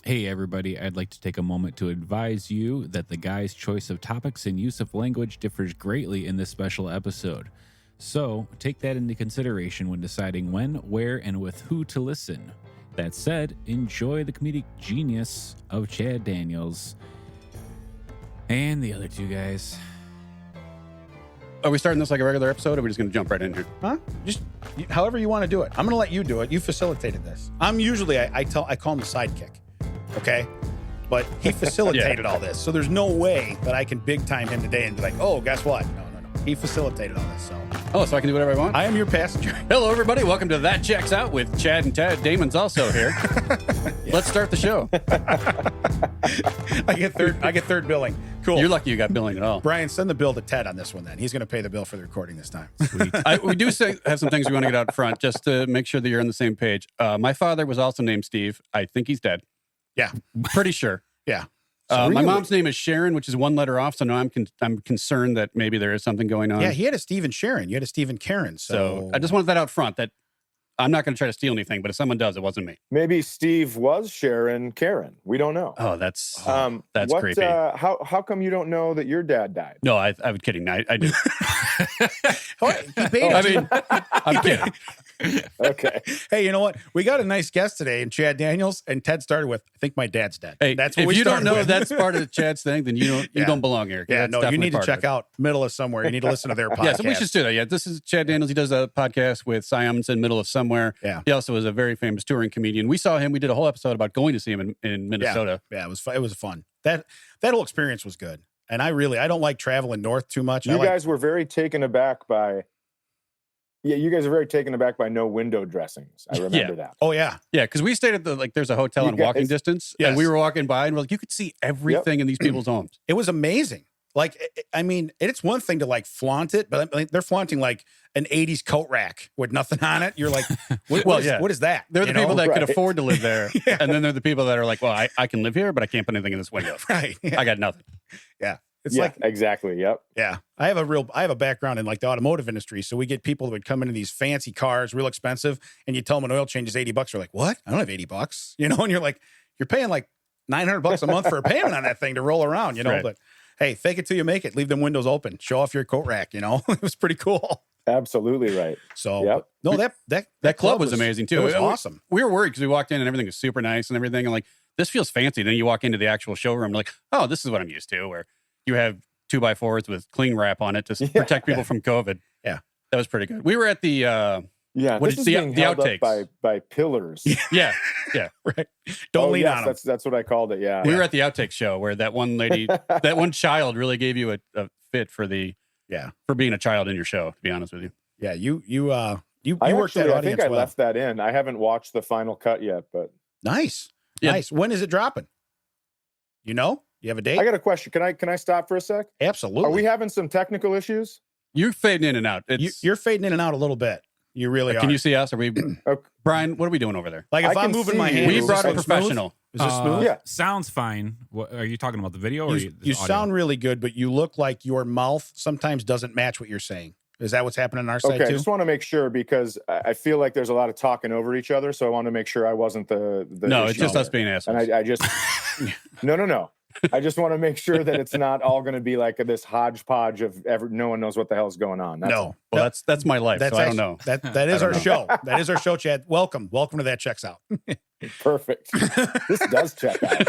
Hey everybody, I'd like to take a moment to advise you that the guy's choice of topics and use of language differs greatly in this special episode. So take that into consideration when deciding when, where, and with who to listen. That said, enjoy the comedic genius of Chad Daniels and the other two guys. Are we starting this like a regular episode, or are we just going to jump right in here? Huh? Just however you want to do it. I'm going to let you do it. You facilitated this. I'm usually, I call him the sidekick. Okay? But he facilitated all this. So there's no way that I can big time him today and be like, oh, guess what? No. He facilitated all this. So I can do whatever I want? I am your passenger. Hello, everybody. Welcome to That Checks Out with Chad and Ted. Damon's also here. Let's start the show. I get third billing. Cool. You're lucky you got billing at all. Brian, send the bill to Ted on this one then. He's going to pay the bill for the recording this time. Sweet. We do have some things we want to get out front just to make sure that you're on the same page. My father was also named Steve. I think he's dead. Yeah. Pretty sure. Yeah. My mom's name is Sharon, which is one letter off. So now I'm concerned that maybe there is something going on. Yeah, he had a Steve and Sharon. You had a Steve and Karen. So I just wanted that out front, that I'm not going to try to steal anything, but if someone does, it wasn't me. Maybe Steve was Sharon Karen. We don't know. Oh, that's creepy. How come you don't know that your dad died? No, I was kidding. I do. He paid I mean, I'm kidding. Okay. Hey, you know what? We got a nice guest today in Chad Daniels, and Ted started with, I think my dad's dead. Hey, that's what if we you don't started know with. if that's part of Chad's thing, then you don't belong here. Yeah, That's no, you definitely need to part check of it. out Middle of Somewhere. You need to listen to their podcast. Yeah, so we should do that. Yeah, this is Chad Daniels. He does a podcast with Cy Amundsen, Middle of Somewhere. Yeah. He also is a very famous touring comedian. We saw him. We did a whole episode about going to see him in Minnesota. Yeah, it was fun. That whole experience was good. And I don't like traveling north too much. You guys were very taken aback by... Yeah, you guys are very taken aback by no window dressings. I remember that. Oh, yeah. Yeah, because we stayed at there's a hotel in walking distance, and we were walking by, and we're like, you could see everything in these people's homes. It was amazing. Like, I mean, it's one thing to like flaunt it, but I mean, they're flaunting like an 80s coat rack with nothing on it. You're like, what is that? They're the people that could afford to live there. Yeah. And then they're the people that are like, well, I can live here, but I can't put anything in this window. Right. Yeah. I got nothing. Yeah. It's like, exactly. Yep. yeah, I have a background in like the automotive industry. So we get people that would come into these fancy cars, real expensive, and you tell them an oil change is $80. They're like, what? I don't have $80. You know, and you're like, you're paying like $900 a month for a payment on that thing to roll around, you know, Right. But hey, fake it till you make it. Leave them windows open. Show off your coat rack, you know, it was pretty cool. Absolutely right. So Yep. no, that club was amazing too. It was awesome. We were worried because we walked in and everything was super nice and everything. And like, this feels fancy. Then you walk into the actual showroom, like, oh, this is what I'm used to, where you have 2x4s with cling wrap on it to protect people from COVID. Yeah. That was pretty good. We were at the this is being held outtakes up by pillars. Yeah. Right. Don't lean on them. That's what I called it. Yeah. We were at the outtakes show where that one lady, that one child really gave you a fit for being a child in your show, to be honest with you. Yeah, you I worked that actually, I audience think I well. left that in. I haven't watched the final cut yet, but Nice. Yeah. Nice. When is it dropping? You know? You have a date? I got a question. Can I stop for a sec? Absolutely. Are we having some technical issues? You're fading in and out. You're fading in and out a little bit. You really are. Can you see us? Are we, Okay. Brian? What are we doing over there? Like if I I'm can moving see my you. hand, We is brought this a like professional. Smooth? Is this smooth? Yeah. Sounds fine. What, are you talking about the video or You sound really good, but you look like your mouth sometimes doesn't match what you're saying. Is that what's happening on our side Okay, I too? just want to make sure because I feel like there's a lot of talking over each other, so I want to make sure I wasn't the No, it's issue just us there. being assholes. And I just no. I just want to make sure that it's not all going to be like this hodgepodge of no one knows what the hell's going on. No. Well, that's my life, so I don't know. That is our show. That is our show, Chad. Welcome to That Checks Out. Perfect. This does check out.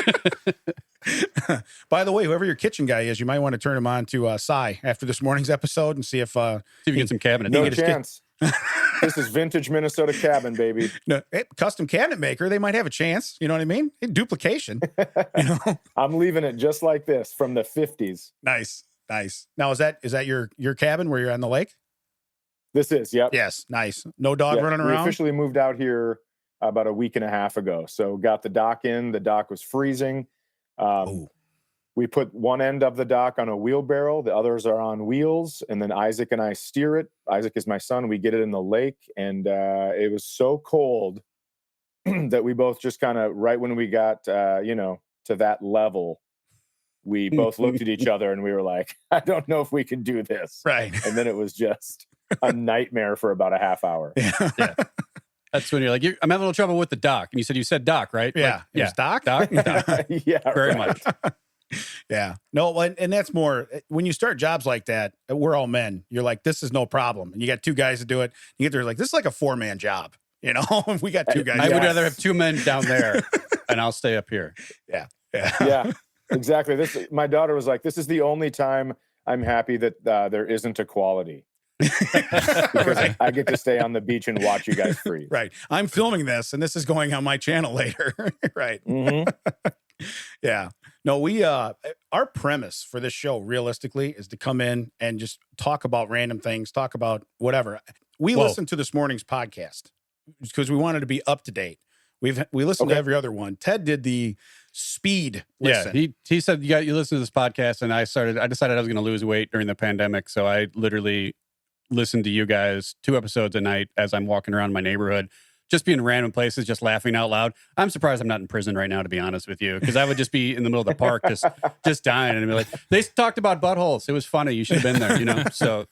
By the way, whoever your kitchen guy is, you might want to turn him on to Cy after this morning's episode and see if See if you get some cabinets. No get his chance. This is vintage Minnesota cabin, baby. custom cabinet maker, they might have a chance. You know what I mean? Duplication. You know? I'm leaving it just like this from the 50s. Nice. Now is that your cabin where you're on the lake? This is, yep. Yes, nice. No dog running We around. officially moved out here about a week and a half ago. So got the dock in. The dock was freezing. We put one end of the dock on a wheelbarrow. The others are on wheels. And then Isaac and I steer it. Isaac is my son. We get it in the lake. And it was so cold that we both just kind of, right when we got, to that level, we both looked at each other and we were like, I don't know if we can do this. Right. And then it was just a nightmare for about a half hour. Yeah. That's when you're like, I'm having a little trouble with the doc. And you said doc, right? Yeah. Like, It was Doc? Doc? Yeah, Very right. much. Yeah. No, and that's more when you start jobs like that, we're all men. You're like, this is no problem. And you got two guys to do it. You get there like, this is like a 4-man job. You know, we got two guys. I would rather have 2 men down there and I'll stay up here. Yeah. Yeah, exactly. My daughter was like, this is the only time I'm happy that there isn't equality. Because Right. I get to stay on the beach and watch you guys freeze. Right. I'm filming this and this is going on my channel later. Right. Mhm. Yeah. No, we our premise for this show realistically is to come in and just talk about random things, talk about whatever. We listened to this morning's podcast because we wanted to be up to date. We listened to every other one. Ted did the speed listen. Yeah, he said you listen to this podcast, and I decided I was going to lose weight during the pandemic, so I literally listened to you guys 2 episodes a night as I'm walking around my neighborhood, just being in random places, just laughing out loud. I'm surprised I'm not in prison right now, to be honest with you, because I would just be in the middle of the park, just dying, and be like, they talked about buttholes. It was funny. You should have been there, you know. So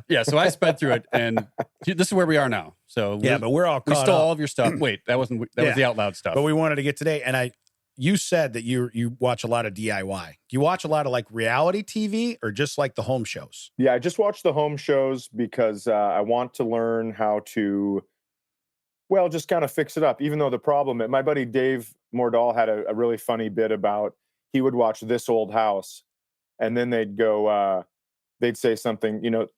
yeah. So I sped through it, and this is where we are now. So but we're all we caught stole up. all of your stuff. Wait, that was the out loud stuff. But we wanted to get today, and you said that you watch a lot of DIY. Do you watch a lot of like reality TV or just like the home shows? Yeah, I just watch the home shows because I want to learn how to, well, just kind of fix it up. Even though my buddy Dave Mordahl had a really funny bit about he would watch This Old House, and then they'd go, they'd say something, you know,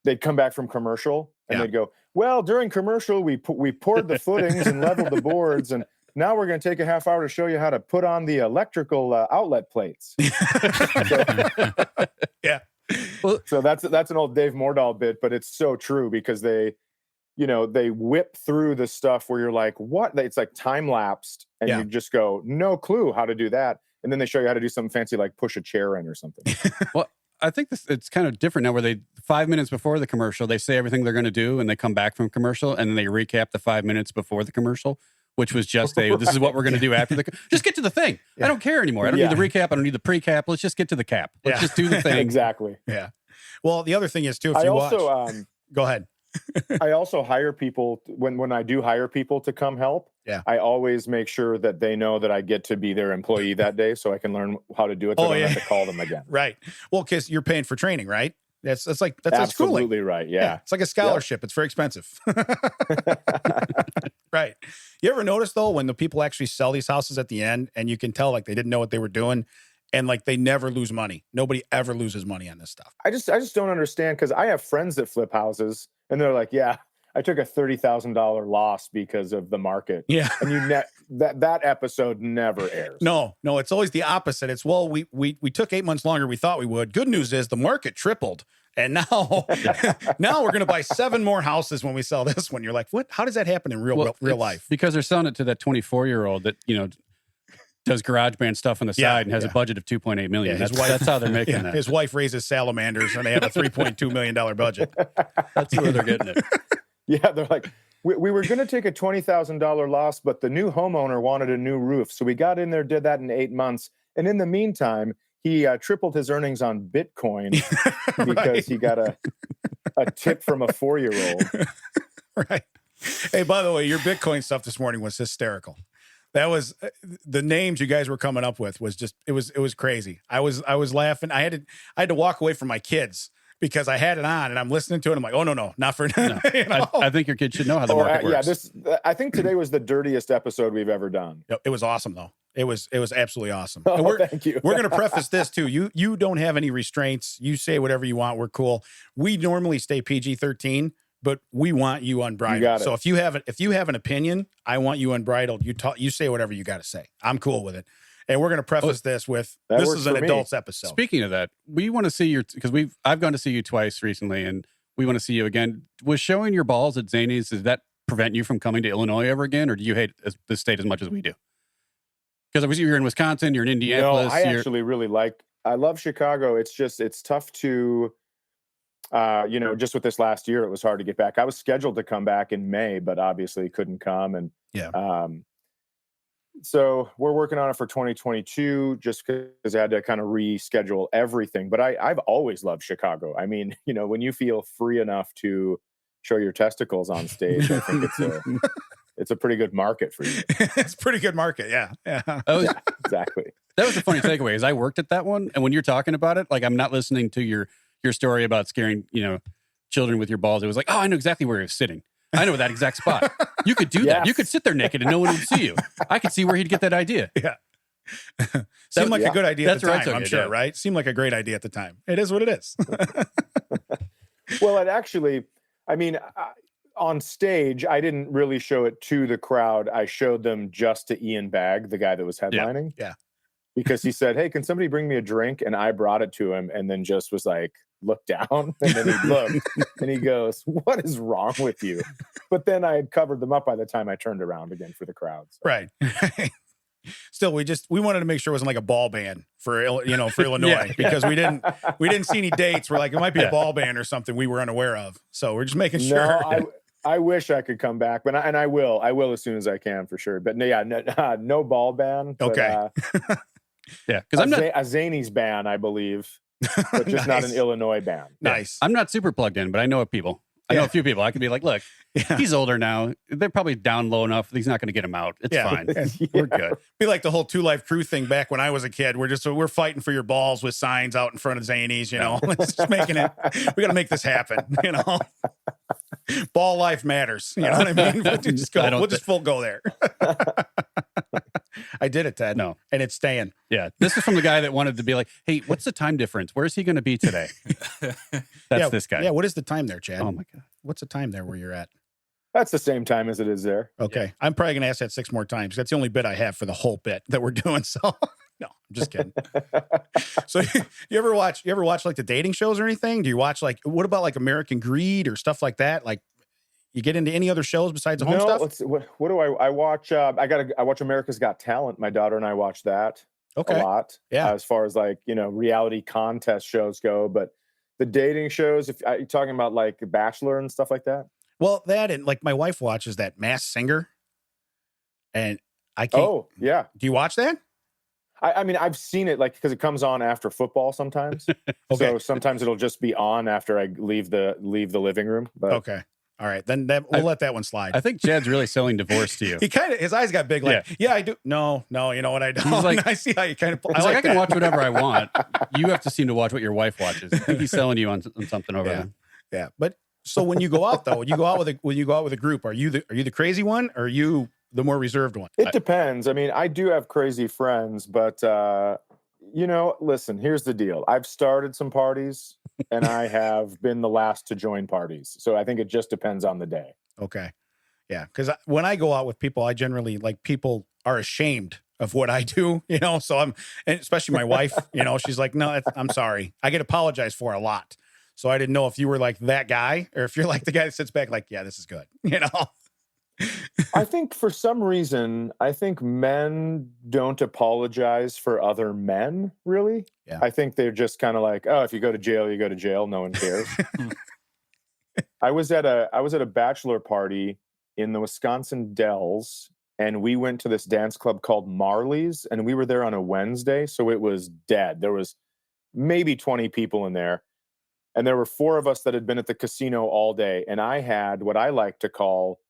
they'd come back from commercial and they'd go, well, during commercial, we poured the footings and leveled the boards, and now we're going to take a half hour to show you how to put on the electrical outlet plates. Yeah. So that's an old Dave Mordahl bit, but it's so true because they whip through the stuff where you're like, what? It's like time lapsed, and you just go, no clue how to do that. And then they show you how to do something fancy, like push a chair in or something. Well, I think it's kind of different now where 5 minutes before the commercial, they say everything they're going to do, and they come back from commercial, and then they recap the 5 minutes before the commercial, which was just this is what we're going to do after just get to the thing. I don't care anymore. I don't need the recap. I don't need the pre-cap. Let's just get to the cap. Let's just do the thing. Exactly. Yeah. Well, the other thing is too, if you watch, go ahead. I also hire people when I do hire people to come help. Yeah. I always make sure that they know that I get to be their employee that day, so I can learn how to do it. So I don't have to call them again. Right. Well, because you're paying for training, right? That's like schooling. Absolutely right. Yeah. It's like a scholarship. It's very expensive. Right. You ever notice though when the people actually sell these houses at the end, and you can tell like they didn't know what they were doing, and like they never lose money. Nobody ever loses money on this stuff. I just don't understand, because I have friends that flip houses, and they're like, yeah, I took a $30,000 loss because of the market. Yeah. And that episode never airs. No, it's always the opposite. It's, well, we took 8 months longer. We thought we would. Good news is the market tripled. And now we're going to buy 7 more houses when we sell this one. You're like, what? How does that happen in real life? Because they're selling it to that 24-year-old that, you know, does GarageBand stuff on the side and has a budget of $2.8 million. That's how they're making that. His wife raises salamanders and they have a $3.2 million budget. That's where they're getting it. Yeah, they're like, we were going to take a $20,000 loss, but the new homeowner wanted a new roof. So we got in there, did that in 8 months. And in the meantime, he tripled his earnings on Bitcoin because he got a tip from a 4-year-old. Right. Hey, by the way, your Bitcoin stuff this morning was hysterical. That was the names you guys were coming up with was just, it was crazy. I was laughing. I had to walk away from my kids because I had it on and I'm listening to it. I'm like, oh no, not for no. You know? I think your kids should know how the market works. Yeah, I think today was the dirtiest episode we've ever done. It was awesome though. It was absolutely awesome. Thank you. We're going to preface this too. You don't have any restraints. You say whatever you want. We're cool. We normally stay PG-13, but we want you unbridled. You got it. So if you have an opinion, I want you unbridled. You say whatever you got to say. I'm cool with it. And we're going to preface this with, this is an adults episode. Speaking of that, we want to see because I've gone to see you twice recently, and we want to see you again. Was showing your balls at Zany's, does that prevent you from coming to Illinois ever again, or do you hate the state as much as we do? Because obviously you're in Wisconsin, you're in Indianapolis. No, I actually really I love Chicago. It's tough to, just with this last year, it was hard to get back. I was scheduled to come back in May, but obviously couldn't come. And so we're working on it for 2022 just because I had to kind of reschedule everything. But I've always loved Chicago. I mean, when you feel free enough to show your testicles on stage, I think it's a pretty good market for you. It's a pretty good market. Yeah. Yeah. Oh, Exactly. that was the funny takeaway is I worked at that one. And when you're talking about it, like I'm not listening to your story about scaring, children with your balls. It was like, oh, I know exactly where he was sitting. I know that exact spot. You could do that. You could sit there naked and no one would see you. I could see where he'd get that idea. Yeah. Seemed like a good idea at the time, I'm sure, yeah. right? Seemed like a great idea at the time. It is what it is. Well, it actually, on stage, I didn't really show it to the crowd. I showed them just to Ian Bagg, the guy that was headlining. Yeah. Because he said, hey, can somebody bring me a drink? And I brought it to him and then just was like, look down. And then he looked and he goes, what is wrong with you? But then I had covered them up by the time I turned around again for the crowd. So. Right. Still, we wanted to make sure it wasn't like a ball ban for Illinois because we didn't see any dates. We're like, it might be a ball ban or something we were unaware of. So we're just making sure. No, I wish I could come back, but I will as soon as I can for sure. But no ball ban. But, okay. Yeah, because I'm not a Zanies ban, I believe, but just not an Illinois ban. Nice. I'm not super plugged in, but I know of people. I know a few people. I can be like, look, he's older now. They're probably down low enough. He's not going to get him out. It's fine. We're good. Be like the whole 2 Live Crew thing back when I was a kid. We're fighting for your balls with signs out in front of Zanies. It's just making it. We got to make this happen. Ball life matters. You know what I mean? We'll just full go there. I did it, Ted. No. And it's staying. Yeah. This is from the guy that wanted to be like, hey, what's the time difference? Where's he going to be today? That's this guy. Yeah. What is the time there, Chad? Oh, my God. What's the time there where you're at? That's the same time as it is there. Okay. Yeah. I'm probably going to ask that 6 more times. That's the only bit I have for the whole bit that we're doing. So, no, I'm just kidding. So you ever watch like the dating shows or anything? Do you watch what about like American Greed or stuff like that? Like, you get into any other shows besides the home stuff? What do I watch? I watch America's Got Talent. My daughter and I watch that a lot. Yeah. As far as reality contest shows go, but the dating shows, if you're talking about like Bachelor and stuff like that. Well, that and like my wife watches that Masked Singer, and I can't. Oh yeah. Do you watch that? I've seen it because it comes on after football sometimes. Okay. So sometimes it'll just be on after I leave the living room. But okay. All right, then we'll let that one slide. I think Chad's really selling divorce to you. He his eyes got big. Yeah, I do. No, you know what I don't. He's like, I see how you kind of. I can watch whatever I want. You have to seem to watch what your wife watches. I think he's selling you on something over there. Yeah, but so when you go out though, when you go out with a group, are you the crazy one, or are you the more reserved one? It depends. I do have crazy friends, but listen. Here's the deal. I've started some parties. And I have been the last to join parties. So I think it just depends on the day. Okay. Yeah. Because when I go out with people, I generally people are ashamed of what I do, so and especially my wife, she's like, no, I'm sorry. I get apologized for a lot. So I didn't know if you were like that guy or if you're like the guy that sits back like, yeah, this is good. I think for some reason, men don't apologize for other men, really. Yeah. I think they're just kind of like, oh, if you go to jail, you go to jail. No one cares. I was at a bachelor party in the Wisconsin Dells, and we went to this dance club called Marley's, and we were there on a Wednesday, so it was dead. There was maybe 20 people in there, and there were 4 of us that had been at the casino all day, and I had what I like to call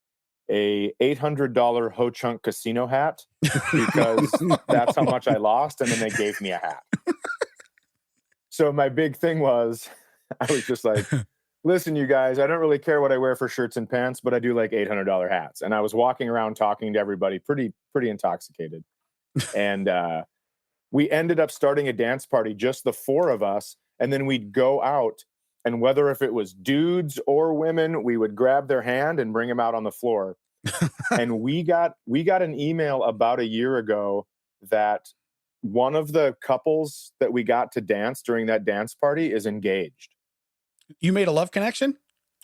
a $800 Ho Chunk casino hat because that's how much I lost. And then they gave me a hat. So my big thing was, I was just like, listen, you guys, I don't really care what I wear for shirts and pants, but I do like $800 hats. And I was walking around talking to everybody pretty intoxicated. And we ended up starting a dance party, just the 4 of us. And then we'd go out. And whether if it was dudes or women, we would grab their hand and bring them out on the floor. And we got an email about a year ago that one of the couples that we got to dance during that dance party is engaged. You made a love connection?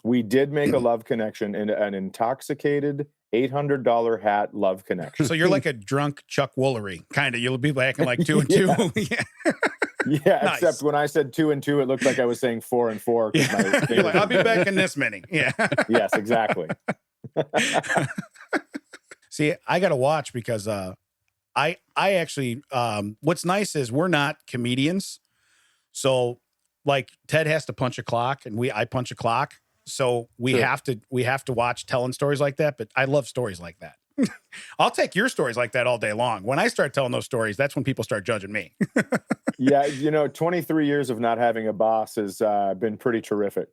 We did make a love connection in an intoxicated $800 hat love connection. So you're like a drunk Chuck Woolery, kind of. You'll be acting like 2 and 2. Yeah. Yeah, nice. Except when I said 2 and 2, it looked like I was saying 4 and 4. Yeah. You're like, I'll be back in this many. Yeah. Yes, exactly. See, I got to watch because I actually, what's nice is we're not comedians. So like Ted has to punch a clock and I punch a clock. So we have to watch telling stories like that. But I love stories like that. I'll take your stories like that all day long. When I start telling those stories, that's when people start judging me. Yeah, 23 years of not having a boss has been pretty terrific.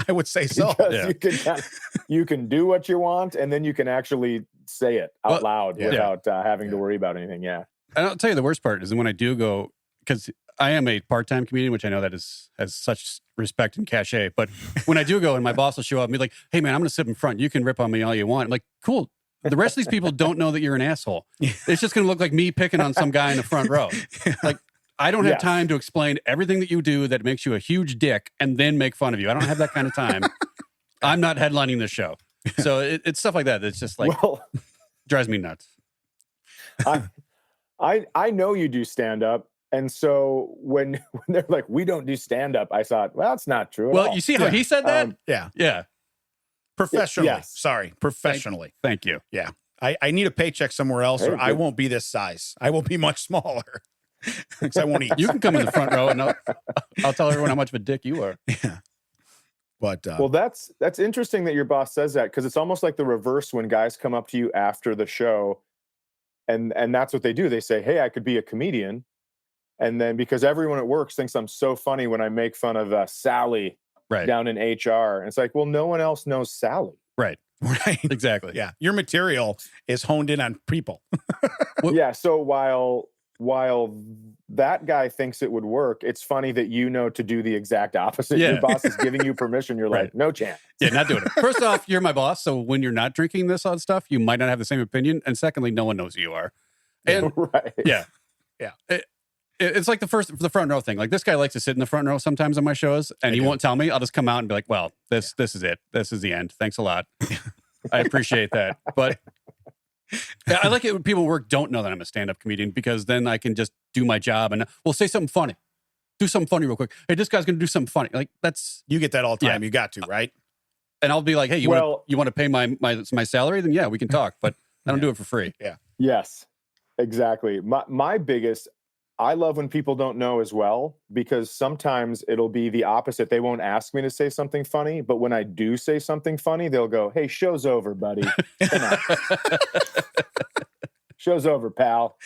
I would say so. Because you can do what you want, and then you can actually say it out loud without having to worry about anything. Yeah. And I'll tell you the worst part is when I do go, because I am a part-time comedian, which I know that has such respect and cachet. But when I do go and my boss will show up and be like, hey, man, I'm going to sit in front. You can rip on me all you want. I'm like, cool. The rest of these people don't know that you're an asshole. It's just going to look like me picking on some guy in the front row. Like, I don't have time to explain everything that you do that makes you a huge dick and then make fun of you. I don't have that kind of time. I'm not headlining this show. So it's stuff like that. It's just like, drives me nuts. I know you do stand-up. And so when they're like, we don't do stand-up, I thought, well, that's not true at all. You see how he said that? Yeah. Professionally. Yes. Sorry. Professionally. Thank you. Yeah. I need a paycheck somewhere else or I won't be this size. I will be much smaller. Because I won't eat. You can come in the front row and I'll tell everyone how much of a dick you are. Yeah. But well, that's interesting that your boss says that, because it's almost like the reverse when guys come up to you after the show and that's what they do. They say, hey, I could be a comedian. And then because everyone at work thinks I'm so funny when I make fun of Sally down in HR. And it's like, well, no one else knows Sally. Right. Exactly. Yeah. Your material is honed in on people. Yeah. So while that guy thinks it would work, it's funny that you know to do the exact opposite. Yeah. Your boss is giving you permission. You're like, no chance. Yeah, not doing it. First off, you're my boss. So when you're not drinking this on stuff, you might not have the same opinion. And secondly, no one knows who you are. And yeah. It's like the front row thing. Like this guy likes to sit in the front row sometimes on my shows and he won't tell me. I'll just come out and be like, well, this is it. This is the end. Thanks a lot. I appreciate that. But I like it when people at work don't know that I'm a stand-up comedian, because then I can just do my job and we'll say something funny. Do something funny real quick. Hey, this guy's going to do something funny. Like you get that all the time. You got to, right? And I'll be like, hey, you want to pay my salary? Then yeah, we can talk, but I don't do it for free. Yeah. Yes, exactly. My biggest, I love when people don't know as well, because sometimes it'll be the opposite. They won't ask me to say something funny, but when I do say something funny, they'll go, hey, show's over, buddy. Come on. Show's over, pal.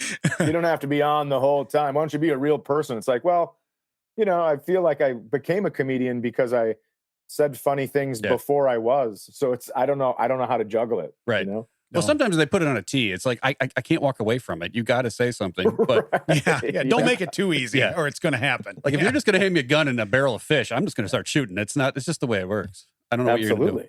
You don't have to be on the whole time. Why don't you be a real person? It's like, well, I feel like I became a comedian because I said funny things before I was. So I don't know how to juggle it. Right. Well, sometimes they put it on a tee. It's like, I can't walk away from it. You got to say something. But don't make it too easy or it's going to happen. Like if you're just going to hand me a gun and a barrel of fish, I'm just going to start shooting. It's just the way it works. I don't know what you're going to do.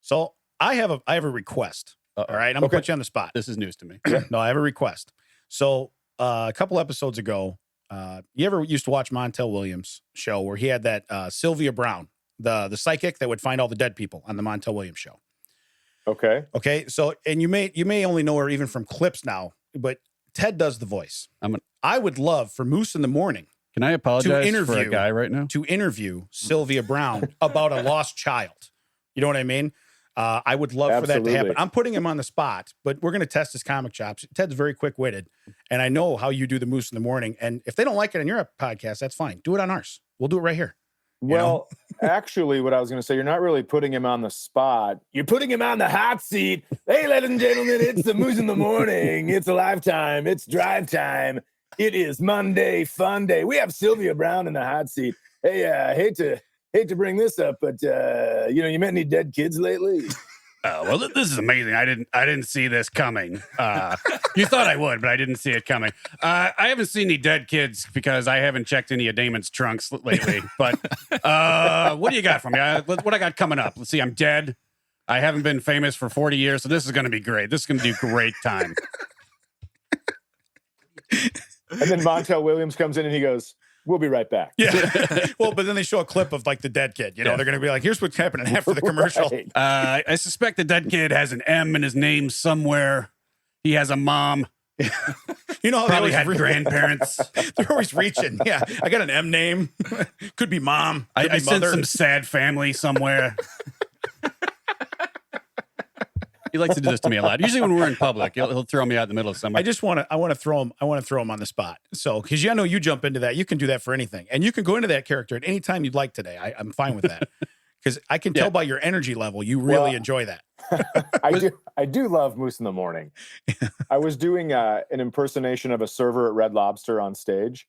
So I have a request. All right. I'm going to put you on the spot. This is news to me. No, I have a request. So a couple episodes ago, you ever used to watch Montel Williams' show where he had that Sylvia Brown, the psychic that would find all the dead people on the Montel Williams show? Okay. So, and you may only know her even from clips now, but Ted does the voice. I would love for Moose in the Morning. Can I apologize for a guy right now? To interview Sylvia Brown about a lost child. You know what I mean? I would love for that to happen. I'm putting him on the spot, but we're going to test his comic chops. Ted's very quick-witted, and I know how you do the Moose in the Morning. And if they don't like it on your podcast, that's fine. Do it on ours. We'll do it right here. Well, actually, what I was going to say, you're not really putting him on the spot. You're putting him on the hot seat. Hey, ladies and gentlemen, it's the Moose in the Morning. It's alive time. It's drive time. It is Monday, fun day. We have Sylvia Brown in the hot seat. Hey, hate to bring this up, but you met any dead kids lately? Well, this is amazing. I didn't see this coming. You thought I would, but I didn't see it coming. I haven't seen any dead kids because I haven't checked any of Damon's trunks lately. But what do you got for me? What I got coming up? Let's see. I'm dead. I haven't been famous for 40 years, so this is going to be great. This is going to be a great time. And then Montel Williams comes in and he goes, we'll be right back. Yeah. Well, but then they show a clip of like the dead kid. They're going to be like, here's what's happening after the commercial. Right. I suspect the dead kid has an M in his name somewhere. He has a mom. How probably had grandparents. They're always reaching. Yeah. I got an M name. Could be mom. Could be I sent some sad family somewhere. He likes to do this to me a lot. Usually when we're in public, he'll throw me out in the middle of somewhere. I want to throw him on the spot. So, because you jump into that, you can do that for anything. And you can go into that character at any time you'd like today. I'm fine with that. Because I can tell by your energy level, you really enjoy that. I do love Moose in the Morning. I was doing an impersonation of a server at Red Lobster on stage,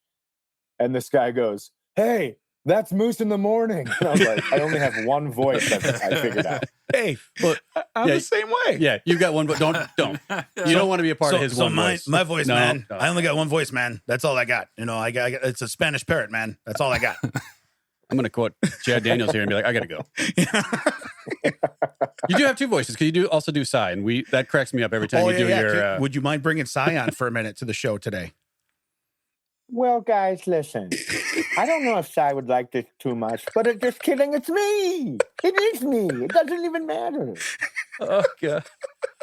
and this guy goes, "Hey, that's Moose in the Morning." And I was like, I only have one voice that I figured out. Hey, well, I'm the same way. Yeah, you got one, but don't. You don't want to be a part of his one voice. My voice, man. No. I only got one voice, man. That's all I got. You know, I got it's a Spanish parrot, man. That's all I got. I'm going to quote Chad Daniels here and be like, I got to go. You do have two voices because you also do Psy, and that cracks me up every time you do your. Would you mind bringing Psy on for a minute to the show today? Well, guys, listen. I don't know if Psy would like this too much, but it's just kidding. It's me. It is me. It doesn't even matter. Oh God.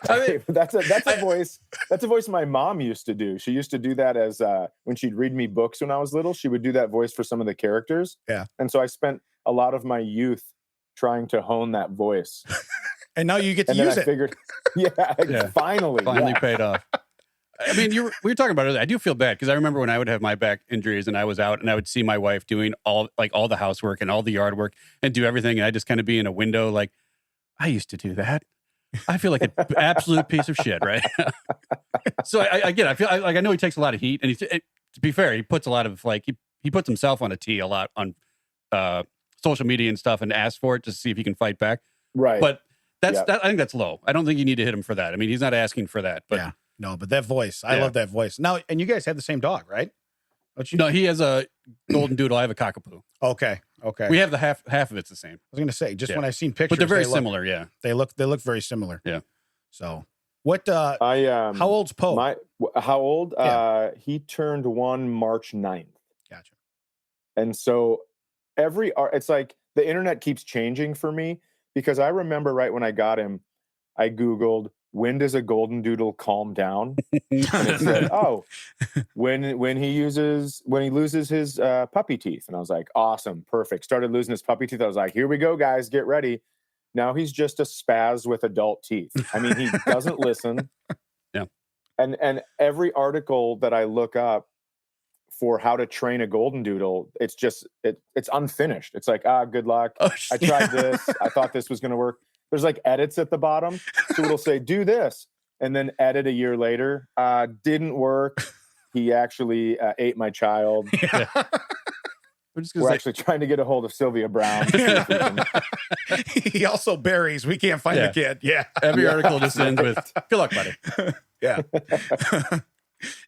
That's a voice. That's a voice my mom used to do. She used to do that as when she'd read me books when I was little. She would do that voice for some of the characters. Yeah. And so I spent a lot of my youth trying to hone that voice. And now you get to use it. Figured, finally paid off. I mean, we were talking about it. I do feel bad because I remember when I would have my back injuries and I was out and I would see my wife doing all the housework and all the yard work and do everything. And I'd just kind of be in a window like, I used to do that. I feel like an absolute piece of shit, right? So I get it. I feel like I know he takes a lot of heat. And to be fair, he puts a lot of he puts himself on a tee a lot on social media and stuff and asks for it to see if he can fight back. Right. But I think that's low. I don't think you need to hit him for that. I mean, he's not asking for that. But yeah. No, but that voice, I love that voice. Now, and you guys have the same dog, right? No, he has a golden doodle. I have a cockapoo. Okay. We have the half of it's the same. I was going to say, when I've seen pictures, but they're very similar. Yeah, they look very similar. Yeah. So what? How old's Poe? How old? Yeah. He turned 1 March 9th. Gotcha. And so it's like the internet keeps changing for me because I remember right when I got him, I Googled, when does a golden doodle calm down? And it said, when he loses his puppy teeth. And I was like, awesome, perfect. Started losing his puppy teeth. I was like, here we go, guys, get ready. Now he's just a spaz with adult teeth. I mean, he doesn't listen. Yeah. And every article that I look up for how to train a golden doodle, it's just it's unfinished. It's like, good luck. I tried this. I thought this was going to work. There's like edits at the bottom. So it'll say, do this. And then edit a year later. Didn't work. He actually ate my child. Yeah. We're actually trying to get a hold of Sylvia Brown. He also buries. We can't find the kid. Yeah. Every article just ends with, good luck, buddy. Yeah.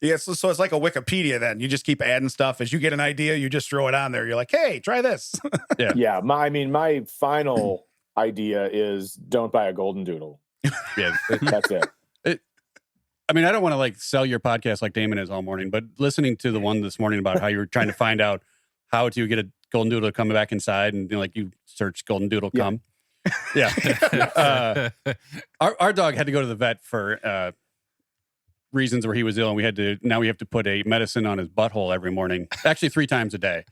Yeah, so it's like a Wikipedia then. You just keep adding stuff. As you get an idea, you just throw it on there. You're like, hey, try this. Yeah. Yeah. My final idea is don't buy a golden doodle. Yeah. That's it. I mean, I don't want to sell your podcast like Damon is all morning, but listening to the one this morning about how you were trying to find out how to get a golden doodle to come back inside and you search golden doodle come. Yeah. Our dog had to go to the vet for reasons where he was ill, and now we have to put a medicine on his butthole every morning, actually 3 times a day.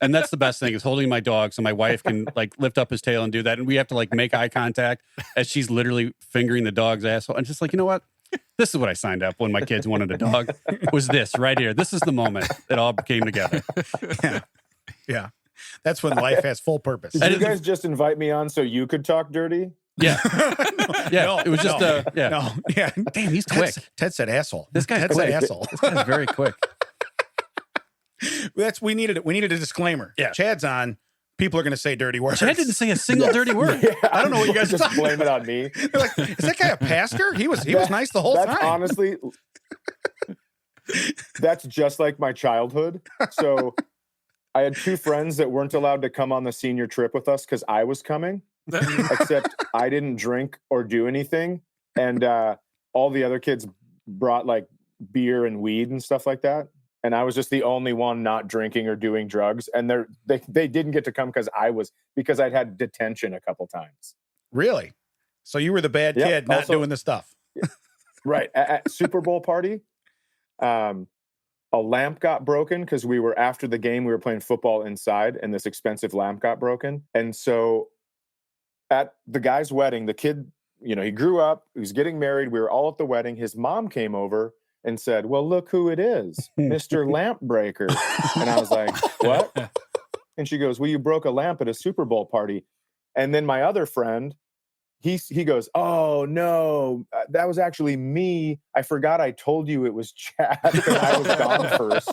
And that's the best thing is holding my dog so my wife can lift up his tail and do that. And we have to make eye contact as she's literally fingering the dog's asshole. And just you know what? This is what I signed up when my kids wanted a dog, was this right here. This is the moment it all came together. Yeah. That's when life has full purpose. Did you guys just invite me on so you could talk dirty? Yeah. It was just, No. Yeah. Damn, he's quick. Ted said asshole. This guy's Ted quick. said asshole. This guy's very quick. We needed a disclaimer. Yeah. Chad's on. People are going to say dirty words. Chad didn't say a single dirty word. Yeah, I don't know what you guys just blame it on me. They're like, is that guy a pastor? He was nice the whole time. Honestly, that's just like my childhood. So I had 2 friends that weren't allowed to come on the senior trip with us because I was coming, except I didn't drink or do anything. And all the other kids brought beer and weed and stuff like that. And I was just the only one not drinking or doing drugs. And they didn't get to come because I'd had detention a couple times. Really? So you were the bad kid not doing the stuff. Right. At Super Bowl party, a lamp got broken because after the game, we were playing football inside and this expensive lamp got broken. And so at the guy's wedding, the kid, he grew up, he was getting married. We were all at the wedding. His mom came over and said, well, look who it is, Mr. Lamp Breaker. And I was like, what? And she goes, well, you broke a lamp at a Super Bowl party. And then my other friend, he goes, "Oh no, that was actually me. I forgot I told you it was Chad because I was gone first.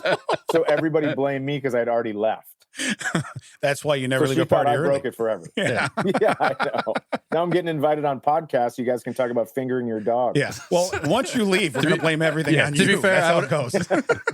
So everybody blamed me because I'd already left." That's why you never leave she a party thought I early. broke it forever. Yeah. Yeah, I know. Now I'm getting invited on podcasts. You guys can talk about fingering your dog. Yeah. Well, once you leave, we're going to blame everything on you. To be fair, that's how it goes.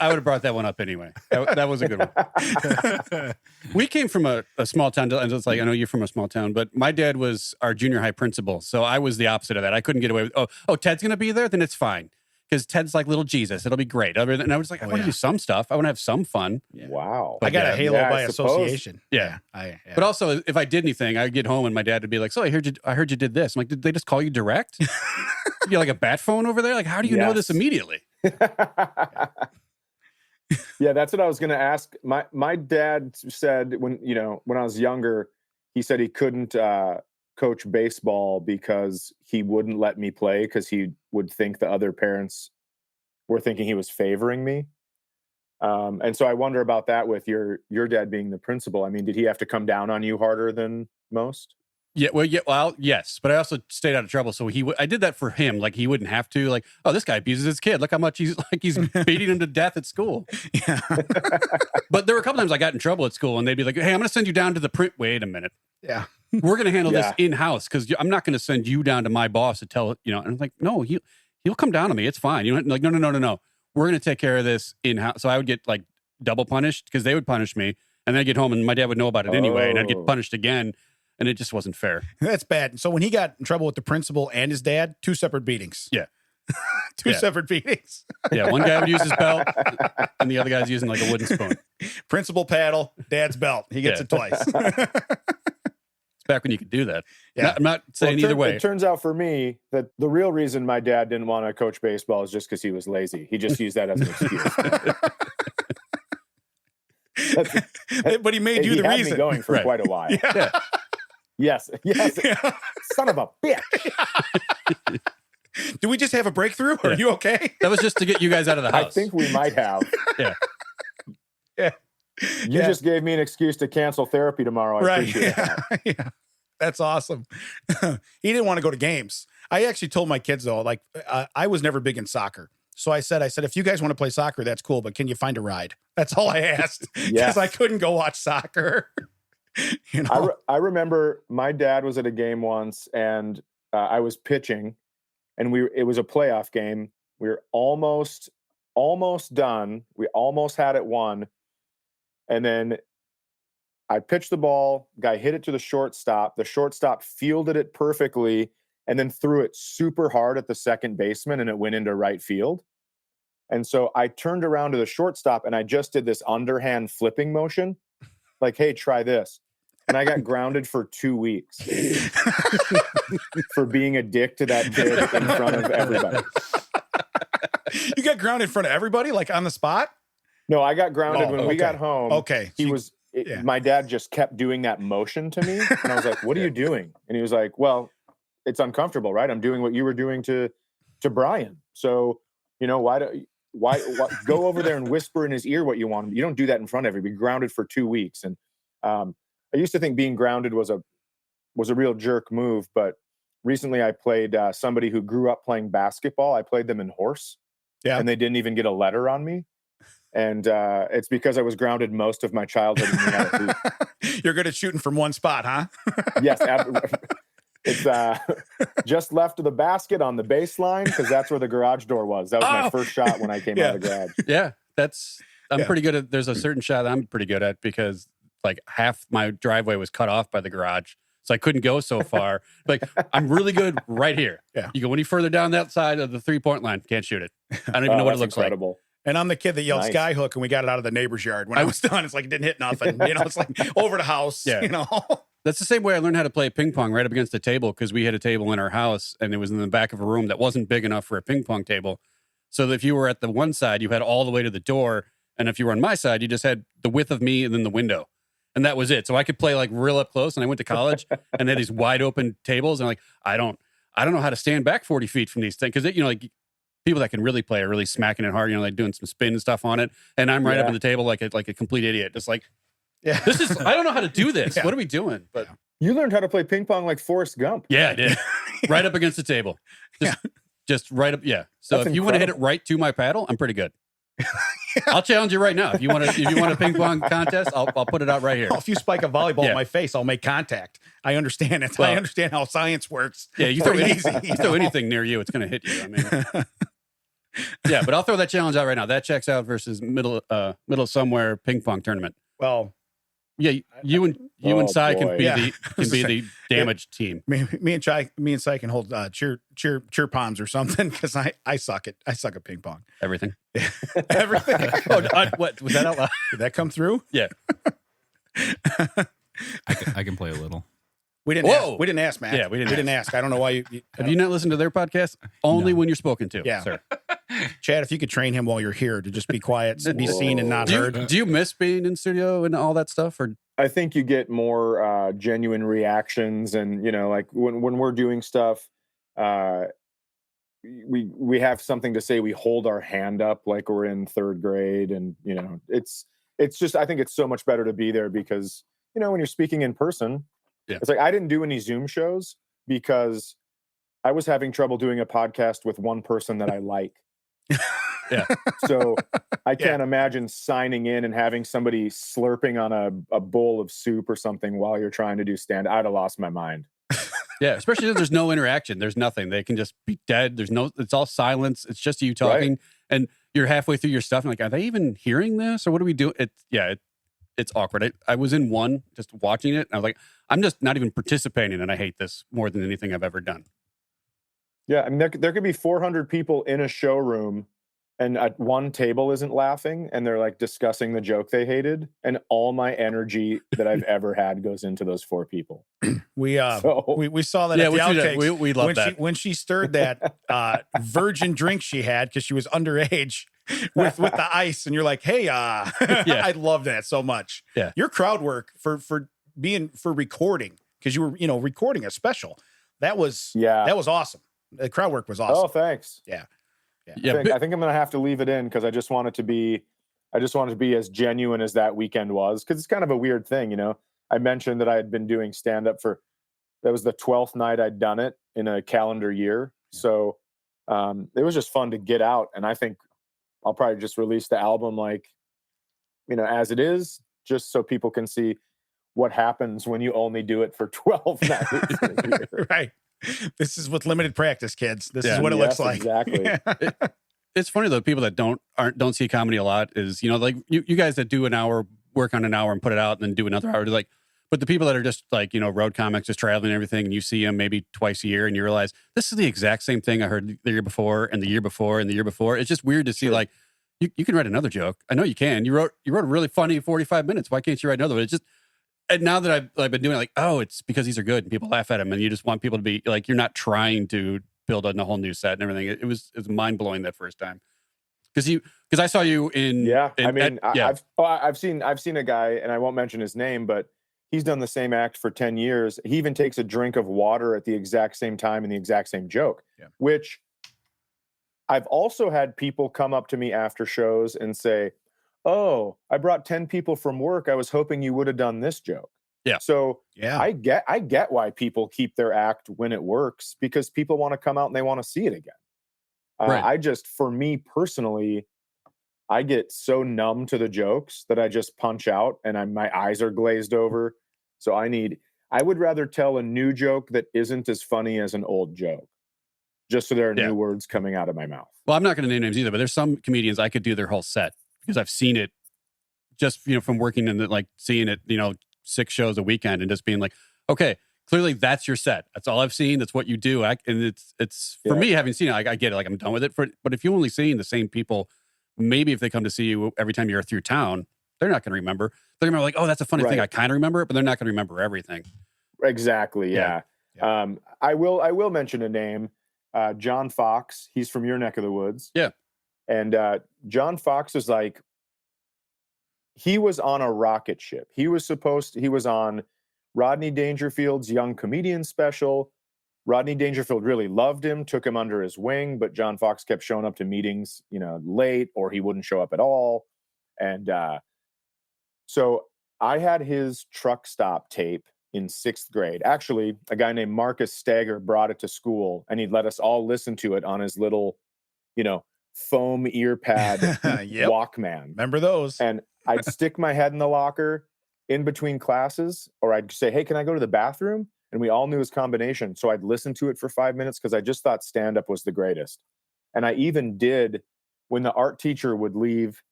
I would have brought that one up anyway. That was a good one. We came from a small town, and it's like, I know you're from a small town, but my dad was our junior high principal. So I was the opposite of that. I couldn't get away with, Ted's going to be there? Then it's fine. Because Ted's like little Jesus. It'll be great. And I was like, I want to do some stuff. I want to have some fun. Yeah. Wow. I got a halo by I association. Yeah. Yeah. But also, if I did anything, I'd get home and my dad would be like, "So I heard you did this." I'm like, "Did they just call you direct? You like a bat phone over there? Like, how do you know this immediately?" Yeah, that's what I was going to ask. My dad said when I was younger, he said he couldn't coach baseball because he wouldn't let me play because he would think the other parents were thinking he was favoring me. And so I wonder about that with your dad being the principal. I mean, did he have to come down on you harder than most? Yeah, well, yes, but I also stayed out of trouble. So I did that for him. Like, he wouldn't have to. Like, oh, this guy abuses his kid. Look how much he's beating him to death at school. Yeah. But there were a couple times I got in trouble at school, and they'd be like, "Hey, I'm going to send you down to the print." Wait a minute. Yeah. We're going to handle this in-house because I'm not going to send you down to my boss to tell, And I'm like, no, he'll come down to me. It's fine. Like, no. We're going to take care of this in-house. So I would get like double punished because they would punish me. And then I'd get home and my dad would know about it anyway. And I'd get punished again. And it just wasn't fair. That's bad. So when he got in trouble with the principal and his dad, 2 separate beatings. Yeah. Two separate beatings. Yeah. One guy would use his belt and the other guy's using like a wooden spoon. Principal paddle, dad's belt. He gets it twice. Back when you could do that. Yeah. I'm not saying either way. It turns out for me that the real reason my dad didn't want to coach baseball is just because he was lazy. He just used that as an excuse. But he made you the had reason. Me going for quite a while. Yeah. Yes. Yeah. Son of a bitch. Do we just have a breakthrough? Are you okay? That was just to get you guys out of the house. I think we might have. Yeah. Yeah. You just gave me an excuse to cancel therapy tomorrow. I appreciate that. Yeah. That's awesome. He didn't want to go to games. I actually told my kids though, like I was never big in soccer. So I said, if you guys want to play soccer, that's cool, but can you find a ride? That's all I asked. Because I couldn't go watch soccer. I remember my dad was at a game once and I was pitching and it was a playoff game. We were almost done. We almost had it won. And then I pitched the ball, guy hit it to the shortstop. The shortstop fielded it perfectly and then threw it super hard at the second baseman and it went into right field. And so I turned around to the shortstop and I just did this underhand flipping motion. Like, hey, try this. And I got grounded for 2 weeks for being a dick to that kid in front of everybody. You got grounded in front of everybody, like on the spot? No, I got grounded when we got home. Okay. My dad just kept doing that motion to me. And I was like, what are you doing? And he was like, well, it's uncomfortable, right? I'm doing what you were doing to Brian. So, why go over there and whisper in his ear what you want? You don't do that in front of everybody. Grounded for 2 weeks. And I used to think being grounded was a real jerk move. But recently I played somebody who grew up playing basketball. I played them in horse. Yeah. And they didn't even get a letter on me. And it's because I was grounded most of my childhood. You're good at shooting from one spot, huh? Yes. It's just left of the basket on the baseline because that's where the garage door was. That was my first shot when I came out of the garage. Yeah, I'm pretty good at. There's a certain shot I'm pretty good at because like half my driveway was cut off by the garage, so I couldn't go so far. Like I'm really good right here. Yeah, you go any further down that side of the 3-point line, can't shoot it. I don't even know what it looks incredible. like. And I'm the kid that yelled skyhook, and we got it out of the neighbor's yard. When I was done, it's like it didn't hit nothing. It's like over the house. Yeah. That's the same way I learned how to play ping pong, right up against the table, because we had a table in our house, and it was in the back of a room that wasn't big enough for a ping pong table. So if you were at the one side, you had all the way to the door, and if you were on my side, you just had the width of me and then the window, and that was it. So I could play like real up close. And I went to college, and they had these wide open tables, and I'm like, I don't know how to stand back 40 feet from these things, because like people that can really play are really smacking it hard, like doing some spin and stuff on it, and I'm right up at the table like a complete idiot, just like. Yeah, I don't know how to do this. Yeah. What are we doing? But You learned how to play ping pong like Forrest Gump. Yeah, I did. Right up against the table. Just right up. Yeah. So That's if you want to hit it right to my paddle, I'm pretty good. I'll challenge you right now. If you want a ping pong contest, I'll put it out right here. Oh, if you spike a volleyball in my face, I'll make contact. I understand it. Well, I understand how science works. Yeah, you throw anything near you, it's going to hit you. I mean, yeah, but I'll throw that challenge out right now. That checks out versus middle somewhere ping pong tournament. Well, yeah, you and Cy can be the damaged team. Me and Cy can hold cheer palms or something because I suck at ping pong. Everything. Everything. What was that out loud? Did that come through? Yeah. I can play a little. We didn't ask, Matt. Yeah, we didn't ask. I don't know why you have you not listened to their podcast? Only when you're spoken to. Yeah, sir. Chad, if you could train him while you're here to just be quiet, be seen and not heard. Do you miss being in studio and all that stuff? Or I think you get more genuine reactions, and like when we're doing stuff, we have something to say. We hold our hand up like we're in third grade, and it's just, I think it's so much better to be there because when you're speaking in person, it's like I didn't do any Zoom shows because I was having trouble doing a podcast with one person that I like. Yeah. So I can't imagine signing in and having somebody slurping on a bowl of soup or something while you're trying to do stand. I'd have lost my mind. Yeah, especially if there's no interaction. There's nothing. They can just be dead. It's all silence. It's just you talking, right. And you're halfway through your stuff. And like, are they even hearing this, or what do we do? It's awkward. I was in one just watching it, and I was like, I'm just not even participating, and I hate this more than anything I've ever done. Yeah, I mean, there could be 400 people in a showroom, and at one table isn't laughing, and they're like discussing the joke they hated, and all my energy that I've ever had goes into those 4 people. We saw that at the outtakes. We love that when she stirred that virgin drink she had because she was underage with the ice, and you're like, hey, I love that so much. Yeah, your crowd work for recording, because you were recording a special. That was awesome. The crowd work was awesome. Oh, thanks. Yeah. I think I'm gonna have to leave it in because I just want it to be as genuine as that weekend was, because it's kind of a weird thing, I mentioned that I had been doing stand up that was the 12th night I'd done it in a calendar year. So it was just fun to get out, and I think I'll probably just release the album as it is, just so people can see what happens when you only do it for 12 nights. Right. This is with limited practice, kids. This is what it looks like. Exactly. It's funny though. People that don't see comedy a lot is, like you guys that do an hour, work on an hour and put it out and then do another hour. But the people that are just road comics, just traveling and everything, and you see them maybe twice a year and you realize this is the exact same thing I heard the year before and the year before and the year before. It's just weird to see you can write another joke. I know you can. You wrote a really funny 45 minutes. Why can't you write another one? It's just, and now that I've been doing it, it's because these are good and people laugh at them, and you just want people to be you're not trying to build a whole new set and everything. It was mind blowing that first time because I saw you in I've seen a guy, and I won't mention his name, but he's done the same act for 10 years. He even takes a drink of water at the exact same time in the exact same joke, which I've also had people come up to me after shows and say, oh, I brought 10 people from work. I was hoping you would have done this joke. Yeah. So I get why people keep their act when it works, because people want to come out and they want to see it again. Right. For me personally, I get so numb to the jokes that I just punch out, and my eyes are glazed over. So I would rather tell a new joke that isn't as funny as an old joke, just so there are new words coming out of my mouth. Well, I'm not going to name names either, but there's some comedians I could do their whole set because I've seen it just, from working in it, seeing it, 6 shows a weekend and just being like, okay, clearly that's your set. That's all I've seen. That's what you do. And it's for me, having seen it, I get it. I'm done with it. But if you're only seeing the same people, maybe if they come to see you every time you're through town, they're not going to remember. They're going to be like, oh, that's a funny thing. I kind of remember it, but they're not going to remember everything. Exactly. Yeah. I will mention a name, John Fox. He's from your neck of the woods. Yeah. And John Fox is he was on a rocket ship. He was on Rodney Dangerfield's Young Comedian special. Rodney Dangerfield really loved him, took him under his wing, but John Fox kept showing up to meetings, late, or he wouldn't show up at all. And so I had his truck stop tape in 6th grade. Actually, a guy named Marcus Stager brought it to school, and he'd let us all listen to it on his little, foam ear pad Yep. Walkman. Remember those? And I'd stick my head in the locker in between classes, or I'd say, hey, can I go to the bathroom? And we all knew his combination. So I'd listen to it for 5 minutes because I just thought stand-up was the greatest. And I even did, when the art teacher would leave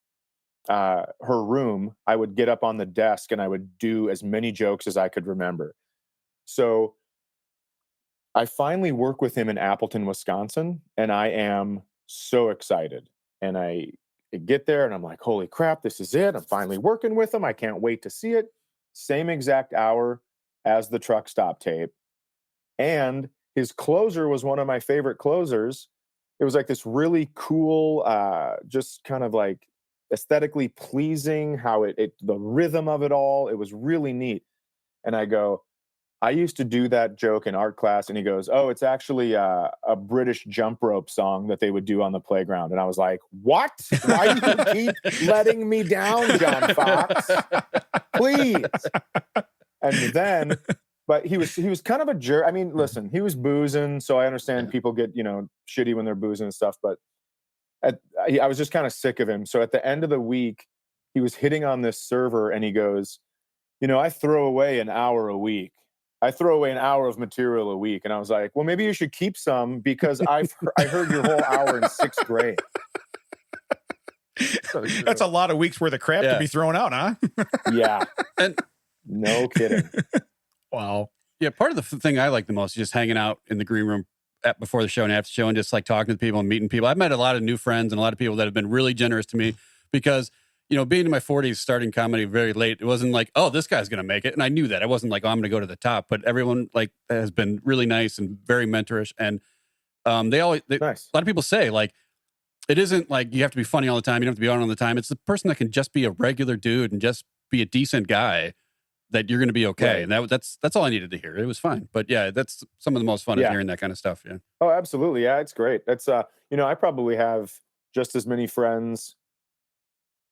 her room, I would get up on the desk and I would do as many jokes as I could remember. So I finally work with him in Appleton, Wisconsin, and I am so excited. And I get there and I'm like, holy crap, this is it. I'm finally working with him. I can't wait to see it. Same exact hour as the truck stop tape. And his closer was one of my favorite closers. It was like this really cool, just kind of like aesthetically pleasing, how the rhythm of it all. It was really neat. And I go, I used to do that joke in art class. And he goes, oh, it's actually a British jump rope song that they would do on the playground. And I was like, what? Why do you keep letting me down, John Fox? Please. And then, but he was kind of a jerk. I mean, listen, he was boozing. So I understand people get, shitty when they're boozing and stuff. But I was just kind of sick of him. So at the end of the week, he was hitting on this server and he goes, I throw away an hour a week. I throw away an hour of material a week. And I was like, well, maybe you should keep some because I heard your whole hour in 6th grade. That's a lot of weeks worth of crap to be thrown out, huh? Yeah. And no kidding. Wow. yeah, part of the thing I like the most is just hanging out in the green room before the show and after the show and just like talking to people and meeting people. I've met a lot of new friends and a lot of people that have been really generous to me because, being in my 40s, starting comedy very late, it wasn't like, oh, this guy's going to make it. And I knew that. I wasn't like, oh, I'm going to go to the top. But everyone like has been really nice and very mentorish. And nice. A lot of people say like, it isn't like you have to be funny all the time. You don't have to be on all the time. It's the person that can just be a regular dude and just be a decent guy that you're going to be okay. Right. And that's all I needed to hear. It was fine. But yeah, that's some of the most fun of hearing that kind of stuff. Yeah. Oh, absolutely. Yeah, it's great. That's, I probably have just as many friends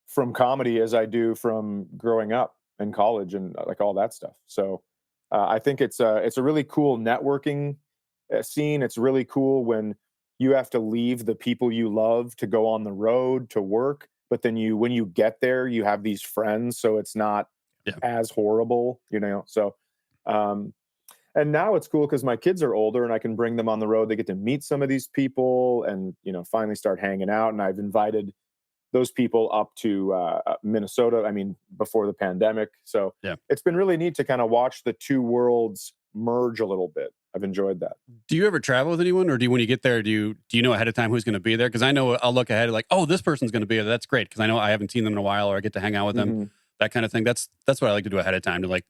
from comedy as I do from growing up in college and like all that stuff. So I think it's a really cool networking scene. It's really cool when you have to leave the people you love to go on the road to work. But then when you get there, you have these friends. So it's not as horrible, So, and now it's cool because my kids are older and I can bring them on the road. They get to meet some of these people and, finally start hanging out. And I've invited those people up to Minnesota, before the pandemic. So it's been really neat to kind of watch the two worlds merge a little bit. I've enjoyed that. Do you ever travel with anyone or when you get there, do you know ahead of time who's going to be there? Because I know I'll look ahead like, oh, this person's going to be there. That's great. Because I know I haven't seen them in a while or I get to hang out with them, that kind of thing. That's what I like to do ahead of time to like,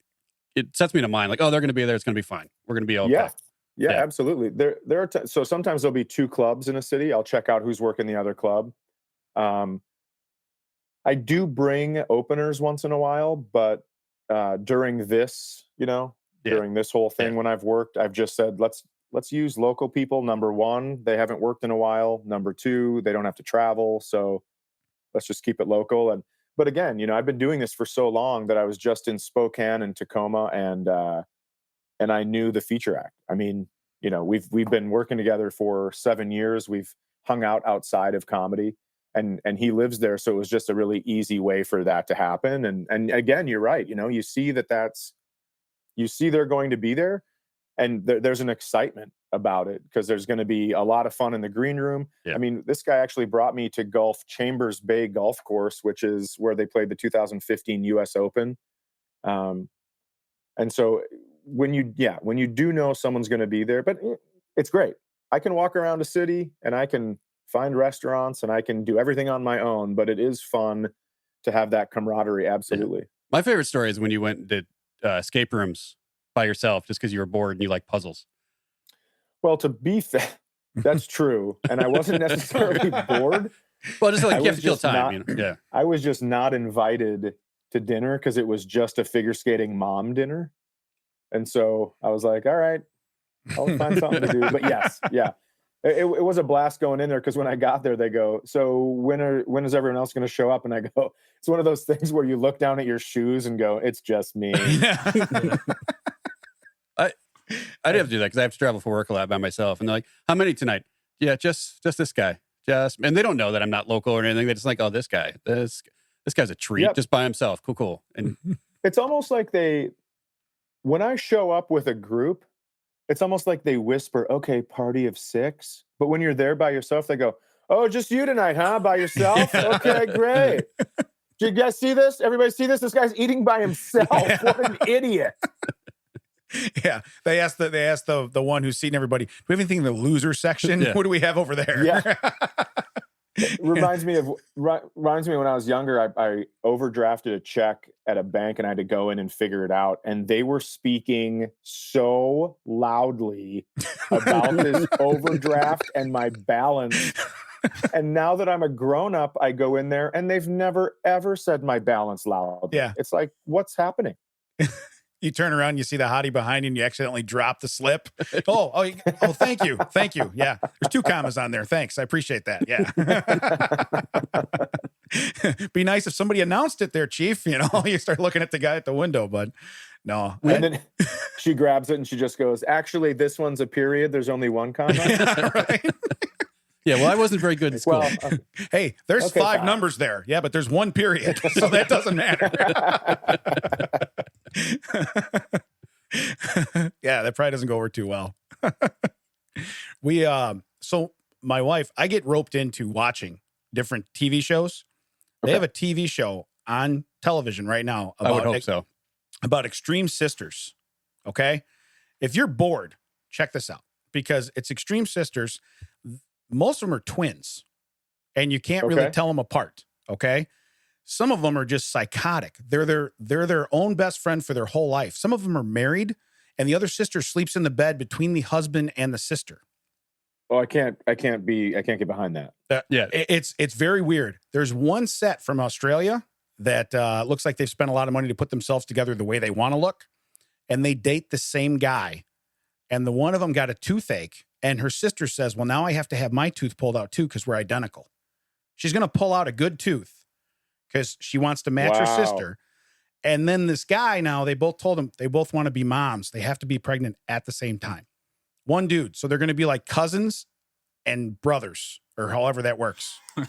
it sets me to mind like, oh, they're going to be there. It's going to be fine. We're going to be okay. Yeah, absolutely. There are so sometimes there'll be 2 clubs in a city. I'll check out who's working the other club. I do bring openers once in a while, but during this, during this whole thing when I've worked, I've just said, let's use local people. Number 1, they haven't worked in a while. Number 2, they don't have to travel. So let's just keep it local. But again, I've been doing this for so long that I was just in Spokane and Tacoma and I knew the feature act. We've been working together for 7 years. We've hung out outside of comedy. And he lives there, so it was just a really easy way for that to happen. And again, you're right. You see you see they're going to be there, and there's an excitement about it because there's going to be a lot of fun in the green room. Yeah. This guy actually brought me to Chambers Bay Golf Course, which is where they played the 2015 U.S. Open. And so when you do know someone's going to be there, but it's great. I can walk around a city and I can find restaurants and I can do everything on my own, but it is fun to have that camaraderie. Absolutely. Yeah. My favorite story is when you went and did escape rooms by yourself just because you were bored and you like puzzles. Well, to be fair, that's true. And I wasn't necessarily bored. Well, just like you have to kill time. I was just not invited to dinner because it was just a figure skating mom dinner. And so I was like, all right, I'll find something to do. But yes, yeah. It was a blast going in there because when I got there, they go, so when is everyone else going to show up? And I go, it's one of those things where you look down at your shoes and go, it's just me. I do have to do that because I have to travel for work a lot by myself. And they're like, how many tonight? Yeah, just this guy. And they don't know that I'm not local or anything. They're just like, oh, this guy. This guy's a treat just by himself. Cool. And it's almost like when I show up with a group, it's almost like they whisper, okay, party of 6. But when you're there by yourself, they go, oh, just you tonight, huh? By yourself? Okay, great. Did you guys see this? Everybody see this? This guy's eating by himself. What an idiot. Yeah. They asked the one who's seating everybody, do we have anything in the loser section? Yeah. What do we have over there? Yeah. It reminds me when I was younger, I overdrafted a check at a bank and I had to go in and figure it out. And they were speaking so loudly about this overdraft and my balance. And now that I'm a grown up, I go in there and they've never, ever said my balance loud. Yeah. It's like, what's happening? You turn around, you see the hottie behind you, and you accidentally drop the slip. Oh, thank you. Thank you. Yeah. There's 2 commas on there. Thanks. I appreciate that. Yeah. Be nice if somebody announced it there, Chief. You know, you start looking at the guy at the window, but no. And then she grabs it and she just goes, actually, this one's a period. There's only 1 comma. Yeah, right. yeah, well, I wasn't very good at school. Well, Hey, there's Okay, 5 fine. numbers there. Yeah, but there's 1 period. So that doesn't matter. Yeah, that probably doesn't go over too well. So my wife, I get roped into watching different TV shows. They have a TV show on television right now I would hope so. about Extreme Sisters. Okay. If you're bored, check this out because it's Extreme Sisters. Most of them are twins and you can't really tell them apart. Okay. Some of them are just psychotic. They're their own best friend for their whole life. Some of them are married and the other sister sleeps in the bed between the husband and the sister. Oh, I can't get behind that. Yeah. It's very weird. There's one set from Australia that looks like they've spent a lot of money to put themselves together the way they want to look. And they date the same guy. And the one of them got a toothache. And her sister says, well, now I have to have my tooth pulled out too because we're identical. She's going to pull out a good tooth because she wants to match her sister. And then this guy now, they both told him they both want to be moms. They have to be pregnant at the same time. One dude. So they're going to be like cousins and brothers or however that works. You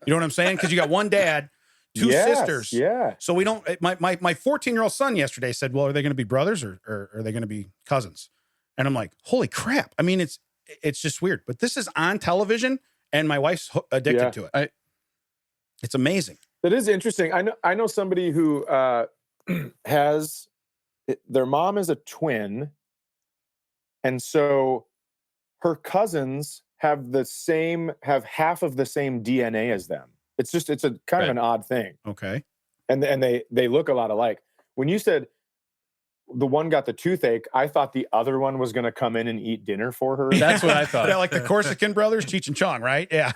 know what I'm saying? Because you got one dad, 2 sisters. Yeah. So we don't, my 14-year-old son yesterday said, well, are they going to be brothers or are they going to be cousins? And I'm like, holy crap. I mean, it's just weird, but this is on television and my wife's addicted to it. It's amazing. That is interesting. I know somebody who has their mom is a twin. And so her cousins have half of the same DNA as them. It's a kind of an odd thing. Okay. And they look a lot alike. When you said the one got the toothache, I thought the other one was going to come in and eat dinner for her. That's what I thought. Yeah, like the Corsican brothers, Cheech and Chong, right? Yeah.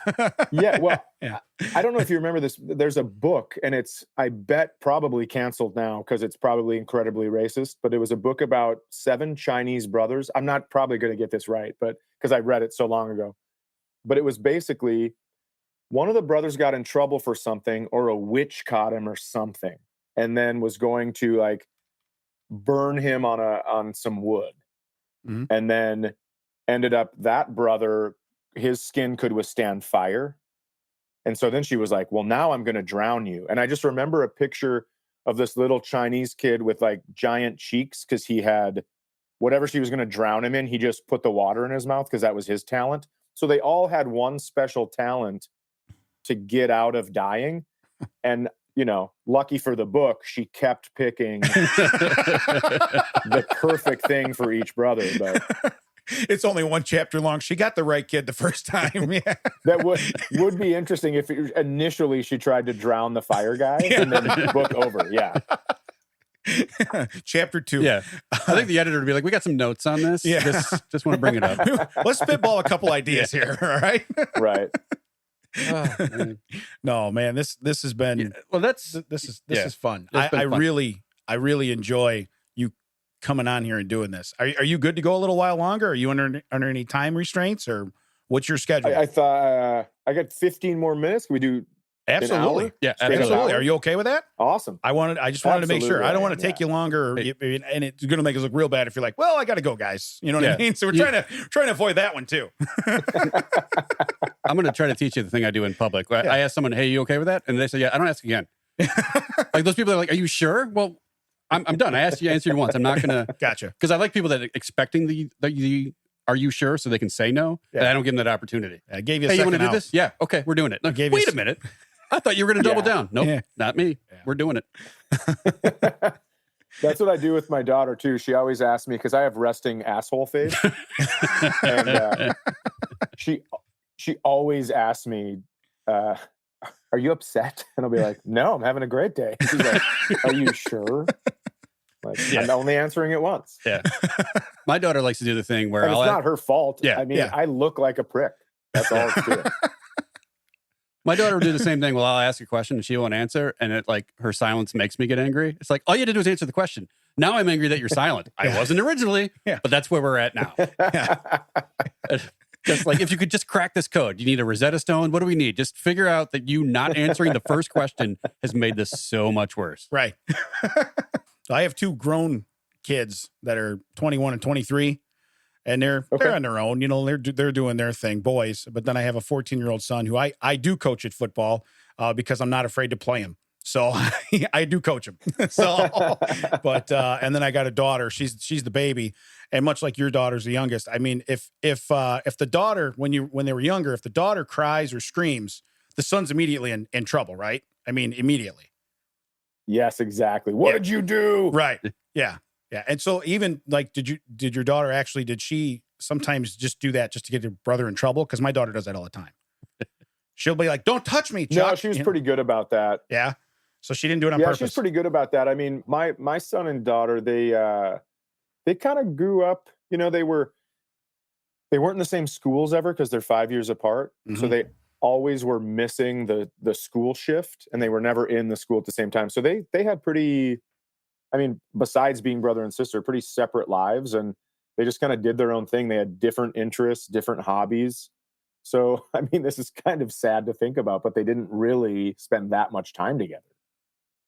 Yeah. Well, yeah. I don't know if you remember this. There's a book, and it's, I bet, probably canceled now because it's probably incredibly racist, but it was a book about 7 Chinese brothers. I'm not probably going to get this right, but because I read it so long ago. But it was basically one of the brothers got in trouble for something, or a witch caught him or something, and then was going to like burn him on some wood. Mm-hmm. And then ended up that brother, his skin could withstand fire. And so then she was like, well, now I'm going to drown you. And I just remember a picture of this little Chinese kid with like giant cheeks because he had whatever she was going to drown him in. He just put the water in his mouth because that was his talent. So they all had one special talent to get out of dying. And, you know, lucky for the book, she kept picking the perfect thing for each brother. But it's only 1 chapter long. She got the right kid the first time. Yeah. That would be interesting if initially she tried to drown the fire guy and then the book over. Yeah. Chapter 2. Yeah. I think the editor would be like, we got some notes on this. Yeah. Just want to bring it up. Let's spitball a couple ideas here. All right. Right. Oh, man. No, man, this has been, Well, this is fun. It's been I fun. really enjoy you coming on here and doing this. Are you good to go a little while longer? Are you under any time restraints or what's your schedule? I thought I got 15 more minutes. Can we do Absolutely. hour? Yeah, Straight Absolutely. hour? Are you okay with that? Awesome. I just wanted to make sure. Absolutely, I don't I want am, to take yeah. you longer, and it's going to make us look real bad if you're like, well, I got to go, guys. You know what Yeah. I mean? So we're trying to avoid that one too. I'm going to try to teach you the thing I do in public. Yeah. I ask someone, hey, you okay with that? And they say, yeah, I don't ask again. Like those people are like, are you sure? Well, I'm done. I asked you, answered once. I'm not going to. Gotcha. Because I like people that are expecting the are you sure? So they can say no. Yeah. And I don't give them that opportunity. I gave you a Hey, you second want to do out. this? Yeah. Okay, we're doing it. No, Gave you wait a a minute. I thought you were going to double Yeah. down. Nope, Yeah. not me. Yeah. We're doing it. That's what I do with my daughter too. She always asks me because I have resting asshole face, and she always asks me, "Are you upset?" And I'll be like, "No, I'm having a great day." She's like, "Are you sure?" Like, Yeah. I'm only answering it once. Yeah. My daughter likes to do the thing where And it's I'll not her fault. Yeah. I mean, Yeah. I look like a prick. That's all it's doing. my daughter will do the same thing. Well, I'll ask a question and she won't answer, and it like her silence makes me get angry. It's like all you had to do is answer the question. Now I'm angry that you're silent. I wasn't originally, Yeah. but that's where we're at now. Just like if you could just crack this code, you need a Rosetta Stone. What do we need? Just figure out that you not answering the first question has made this so much worse. Right. So I have two grown kids that are 21 and 23, and they're on their own. You know, they're doing their thing, boys. But then I have a 14-year-old son who I do coach at football because I'm not afraid to play him. So I do coach him. So, but and then I got a daughter. She's the baby, and much like your daughter's the youngest. I mean, if the daughter when they were younger, if the daughter cries or screams, the son's immediately in trouble, right? I mean, immediately. Yes, exactly. What did you do? Right. Yeah. Yeah. And so even like, did your daughter actually, did she sometimes just do that just to get her brother in trouble? Because my daughter does that all the time. She'll be like, don't touch me, Chuck. No, she was pretty good about that. Yeah. So she didn't do it on Yeah, purpose. she's pretty good about that. I mean, my son and daughter, they kind of grew up, you know, they weren't in the same schools ever because they're 5 years apart. So Mhm. they always were missing the school shift, and they were never in the school at the same time. So they had pretty, I mean, besides being brother and sister, pretty separate lives, and they just kind of did their own thing. They had different interests, different hobbies. So, I mean, this is kind of sad to think about, but they didn't really spend that much time together.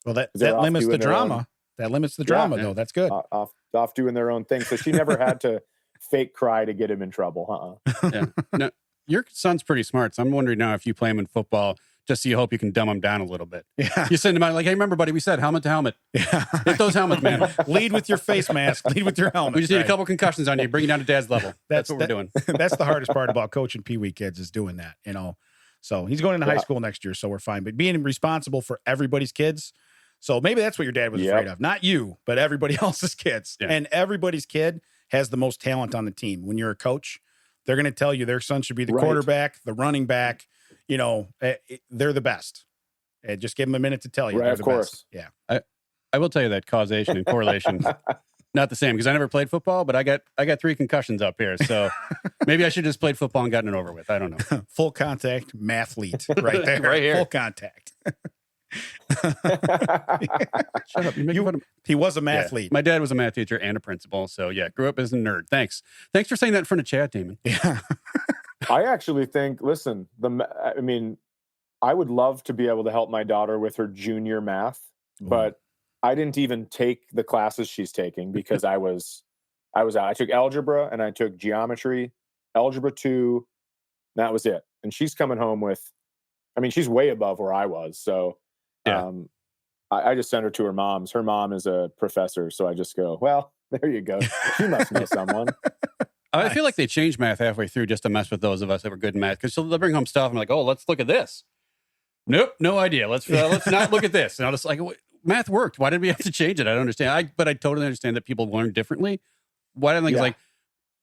Well, that They're off limits the doing their drama. own- That limits the drama, Yeah. though. That's good. Off doing their own thing. So she never had to fake cry to get him in trouble. Yeah. No, your son's pretty smart. So I'm wondering now if you play him in football, just so you hope you can dumb him down a little bit. Yeah. You send him out like, hey, remember, buddy, we said helmet to helmet. Yeah. Hit those helmets, man. Lead with your face mask. Lead with your helmet. We just need Right. a couple concussions on you. Bring you down to dad's level. That's what we're doing. That's the hardest part about coaching Pee Wee kids is doing that, you know. So he's going into high school next year, so we're fine. But being responsible for everybody's kids. So maybe that's what your dad was afraid of. Not you, but everybody else's kids. Yeah. And everybody's kid has the most talent on the team. When you're a coach, they're going to tell you their son should be the Right. quarterback, the running back. You know, they're the best. And just give them a minute to tell you. Right, they're of the course. best. Yeah. I will tell you that causation and correlation, not the same because I never played football, but I got 3 concussions up here. So maybe I should just played football and gotten it over with. I don't know. Full contact mathlete right there. Right here. Full contact. Shut up. You're making fun of me. He was a Yeah. mathlete. My dad was a math teacher and a principal. So yeah, grew up as a nerd. Thanks for saying that in front of Chad, Damon. Yeah. I actually think, listen, I mean, I would love to be able to help my daughter with her junior math, but I didn't even take the classes she's taking because I was out. I took algebra and I took geometry, algebra 2. That was it. And she's coming home with, I mean, she's way above where I was. So Yeah. I just sent her to her mom's. Her mom is a professor. So I just go, well, there you go. She must know someone. I feel like they changed math halfway through just to mess with those of us that were good in math because they'll bring home stuff and like, oh, let's look at this. Nope, no idea. Let's not look at this. And I was like, math worked. Why did we have to change it? I don't understand. But I totally understand that people learn differently. Why don't I think it's like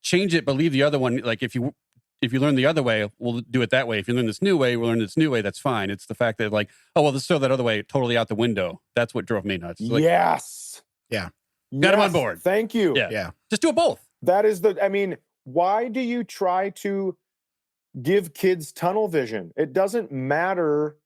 change it, but leave the other one. Like if you learn the other way, we'll do it that way. If you learn this new way, we'll learn this new way. That's fine. It's the fact that like, oh well, let's throw that other way totally out the window. That's what drove me nuts. Like, Yes. Yeah. Got him on board. Thank you. Yeah. Yeah. Just do it both. That is I mean, why do you try to give kids tunnel vision? It doesn't matter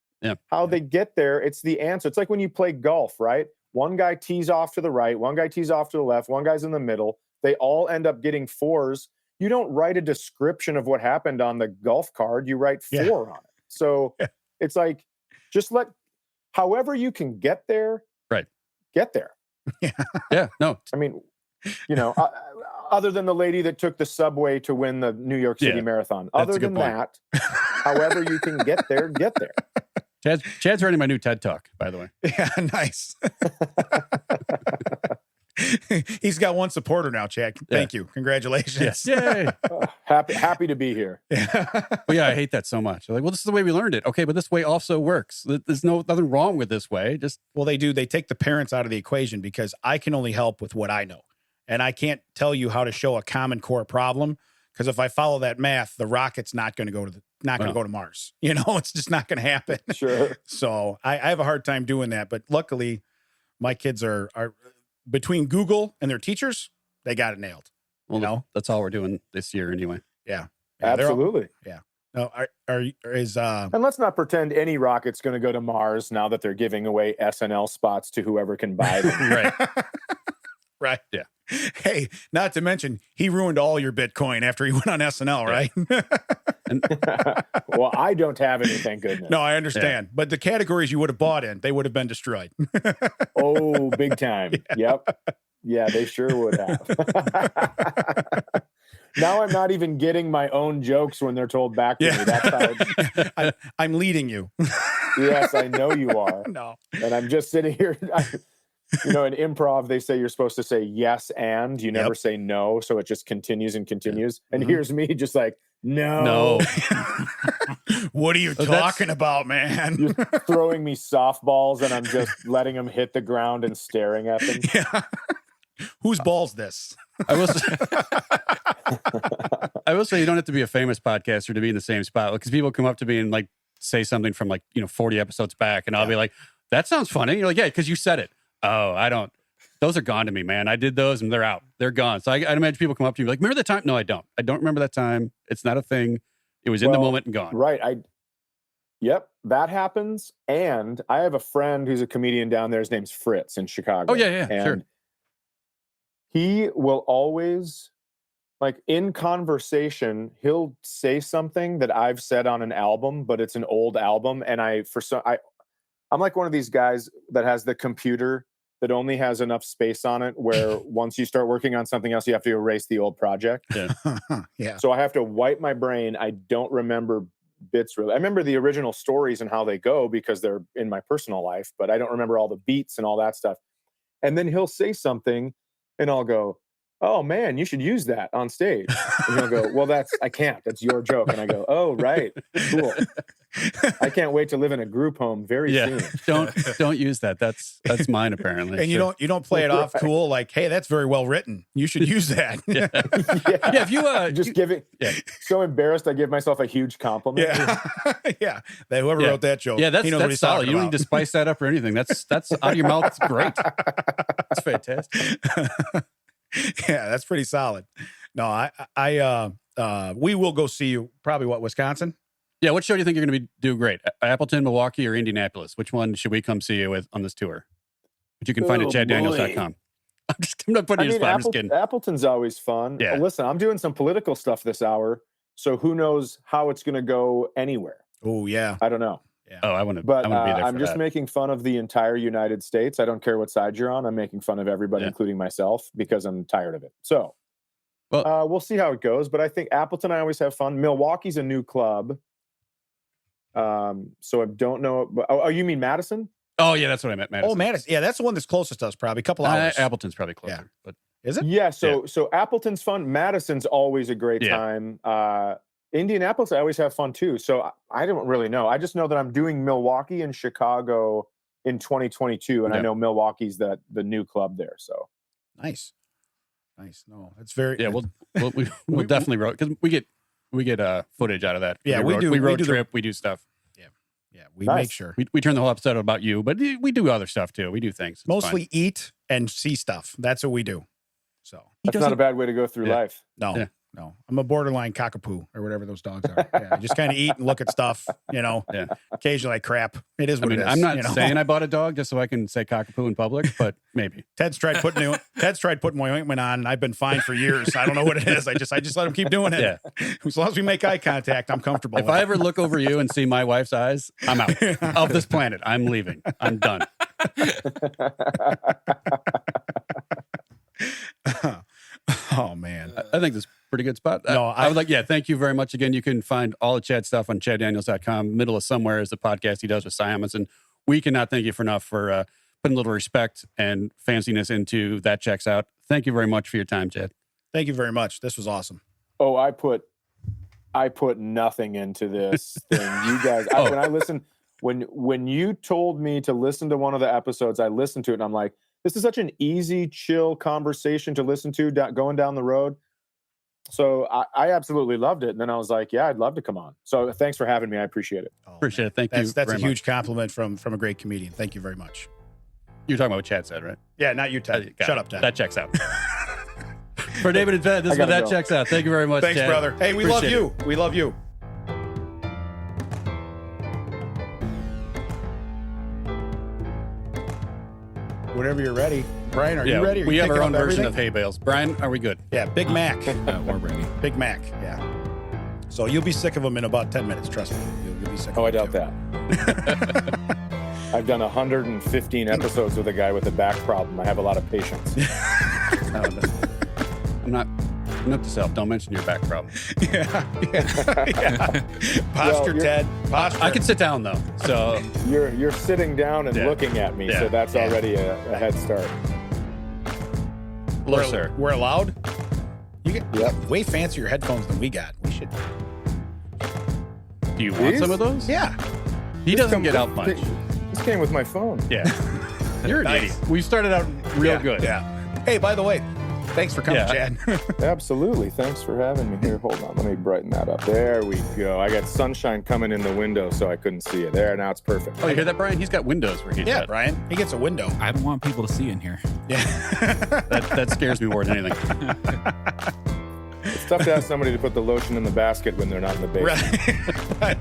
how they get there. It's the answer. It's like when you play golf, right? One guy tees off to the right, one guy tees off to the left, one guy's in the middle. They all end up getting 4s. You don't write a description of what happened on the golf card. You write 4 on it. So it's like, Just however you can get there, right? Get there. Yeah. No, I mean, other than the lady that took the subway to win the New York City Marathon, other than that, however you can get there, get there. Chad's writing my new TED Talk, by the way. Yeah, nice. He's got one supporter now, Chad. Thank you. Congratulations. Yes. Yay. Happy to be here. But yeah, I hate that so much. Like, well, this is the way we learned it. Okay, but this way also works. There's nothing wrong with this way. They do. They take the parents out of the equation because I can only help with what I know. And I can't tell you how to show a common core problem because if I follow that math, the rocket's not going to go to go to Mars. It's just not going to happen. Sure. So I have a hard time doing that. But luckily, my kids are between Google and their teachers, they got it nailed. Well, that's all we're doing this year anyway. Yeah. Absolutely. No, and let's not pretend any rocket's going to go to Mars now that they're giving away SNL spots to whoever can buy them. Right. Right. Yeah. Hey, not to mention, he ruined all your Bitcoin after he went on SNL, right? Well, I don't have any, thank goodness. No, I understand. But the categories you would have bought in, they would have been destroyed. Oh, big time. Yeah. Yep. Yeah, they sure would have. Now I'm not even getting my own jokes when they're told back to me. That's how I'm leading you. Yes, I know you are. No. And I'm just sitting here. In improv, they say you're supposed to say yes and you never say no. So it just continues and continues. And here's me just like, no. What are you talking about, man? You're throwing me softballs and I'm just letting them hit the ground and staring at them. Yeah. Whose ball's this? I will say you don't have to be a famous podcaster to be in the same spot because people come up to me and like say something from 40 episodes back and I'll be like, that sounds funny. You're like, yeah, because you said it. Oh, I don't. Those are gone to me, man. I did those and they're out. They're gone. So I'd imagine people come up to you like, remember that time? No, I don't. I don't remember that time. It's not a thing. It was in the moment and gone. Right. Yep, that happens. And I have a friend who's a comedian down there. His name's Fritz in Chicago. Oh, yeah, and sure. He will always, in conversation, he'll say something that I've said on an album, but it's an old album. And I'm like one of these guys that has the computer that only has enough space on it where once you start working on something else, you have to erase the old project. Yeah. Yeah. So I have to wipe my brain. I don't remember bits really. I remember the original stories and how they go because they're in my personal life, but I don't remember all the beats and all that stuff. And then he'll say something and I'll go, oh man, you should use that on stage. And he'll go, well, I can't. That's your joke. And I go, oh, right. Cool. I can't wait to live in a group home very soon. Don't use that. That's mine apparently. And you don't play it off cool like, hey, that's very well written. You should use that. Yeah. If you just give it. Yeah. So embarrassed, I give myself a huge compliment. Yeah. Yeah. Whoever wrote that joke, that's solid. You don't need to spice that up or anything. That's out of your mouth. It's great. It's fantastic. Yeah, that's pretty solid. No, we will go see you probably Wisconsin? Yeah, what show do you think you're going to do great? Appleton, Milwaukee, or Indianapolis? Which one should we come see you with on this tour? Which you can find at chaddaniels.com. I'm not putting you in spot. I'm just kidding. Appleton's always fun. Yeah. Listen, I'm doing some political stuff this hour, so who knows how it's going to go anywhere. Oh, yeah. I don't know. Yeah. Oh, I want to be But there I'm just making fun of the entire United States. I don't care what side you're on. I'm making fun of everybody, including myself, because I'm tired of it. So we'll see how it goes. But I think Appleton, I always have fun. Milwaukee's a new club. So I don't know. Oh, you mean Madison? Oh, yeah, that's what I meant. Madison. Oh, Madison. Yeah, that's the one that's closest to us, probably. A couple hours. Appleton's probably closer. Yeah. But is it? Yeah. So Appleton's fun. Madison's always a great time. Indianapolis, I always have fun too. So I don't really know. I just know that I'm doing Milwaukee and Chicago in 2022, and I know Milwaukee's the new club there. So nice. No, it's very. Yeah, we'll definitely road because we get footage out of that. Yeah, we do. We road trip. We do stuff. Yeah, we make sure. We turn the whole episode about you, but we do other stuff too. We do things. It's mostly fun. Eat and see stuff. That's what we do. So that's not a bad way to go through life. No. Yeah. No. I'm a borderline cockapoo or whatever those dogs are. Yeah, I just kind of eat and look at stuff, Yeah. Occasionally I crap. It is what it is. I'm not saying I bought a dog just so I can say cockapoo in public, but maybe. Ted's tried putting my ointment on, and I've been fine for years. I don't know what it is. I just let him keep doing it. Yeah. As long as we make eye contact, I'm comfortable. If I ever look over you and see my wife's eyes, I'm out of this planet. I'm leaving. I'm done. Oh man, I think this is a pretty good spot. No, I would thank you very much again. You can find all of Chad's stuff on chaddaniels.com. Middle of Somewhere is the podcast he does with Simons, and we cannot thank you enough for putting a little respect and fanciness into That Checks Out. Thank you very much for your time, Chad. Thank you very much. This was awesome. Oh, I put nothing into this thing. You guys, when I listened, when you told me to listen to one of the episodes, I listened to it and I'm like, this is such an easy, chill conversation to listen to going down the road. So I absolutely loved it. And then I was like, yeah, I'd love to come on. So thanks for having me. I appreciate it. Appreciate it. Thank you. That's a huge compliment from a great comedian. Thank you very much. You're talking about what Chad said, right? Yeah, not you, Ted. Shut up, Ted. That checks out. For David and Ted, this is That Checks Out. Thank you very much, Thanks, Chad. brother. Hey, we love you. We love you. Whenever you're ready. Brian, are you ready? We have our own version of hay bales. Brian, are we good? Yeah, Big Mac. We're ready. Big Mac, yeah. So you'll be sick of them in about 10 minutes, trust me. You'll be sick of them. I doubt that. I've done 115 episodes with a guy with a back problem. I have a lot of patience. I'm not to self. Don't mention your back problem. Yeah. Posture, Ted. Posture. I can sit down though. So you're sitting down and looking at me, so that's already a head start. Hello, sir. We're allowed? You get way fancier headphones than we got. We should. Do you want some of those? Yeah. He doesn't get out much. This came with my phone. Yeah. You're an idiot. We started out real good. Yeah. Hey, by the way, thanks for coming, Chad. Absolutely. Thanks for having me here. Hold on. Let me brighten that up. There we go. I got sunshine coming in the window, so I couldn't see it. There, now it's perfect. Oh, you hear that, Brian? He's got windows where he's at. Brian. He gets a window. I don't want people to see in here. Yeah. That scares me more than anything. It's tough to ask somebody to put the lotion in the basket when they're not in the basement. Right.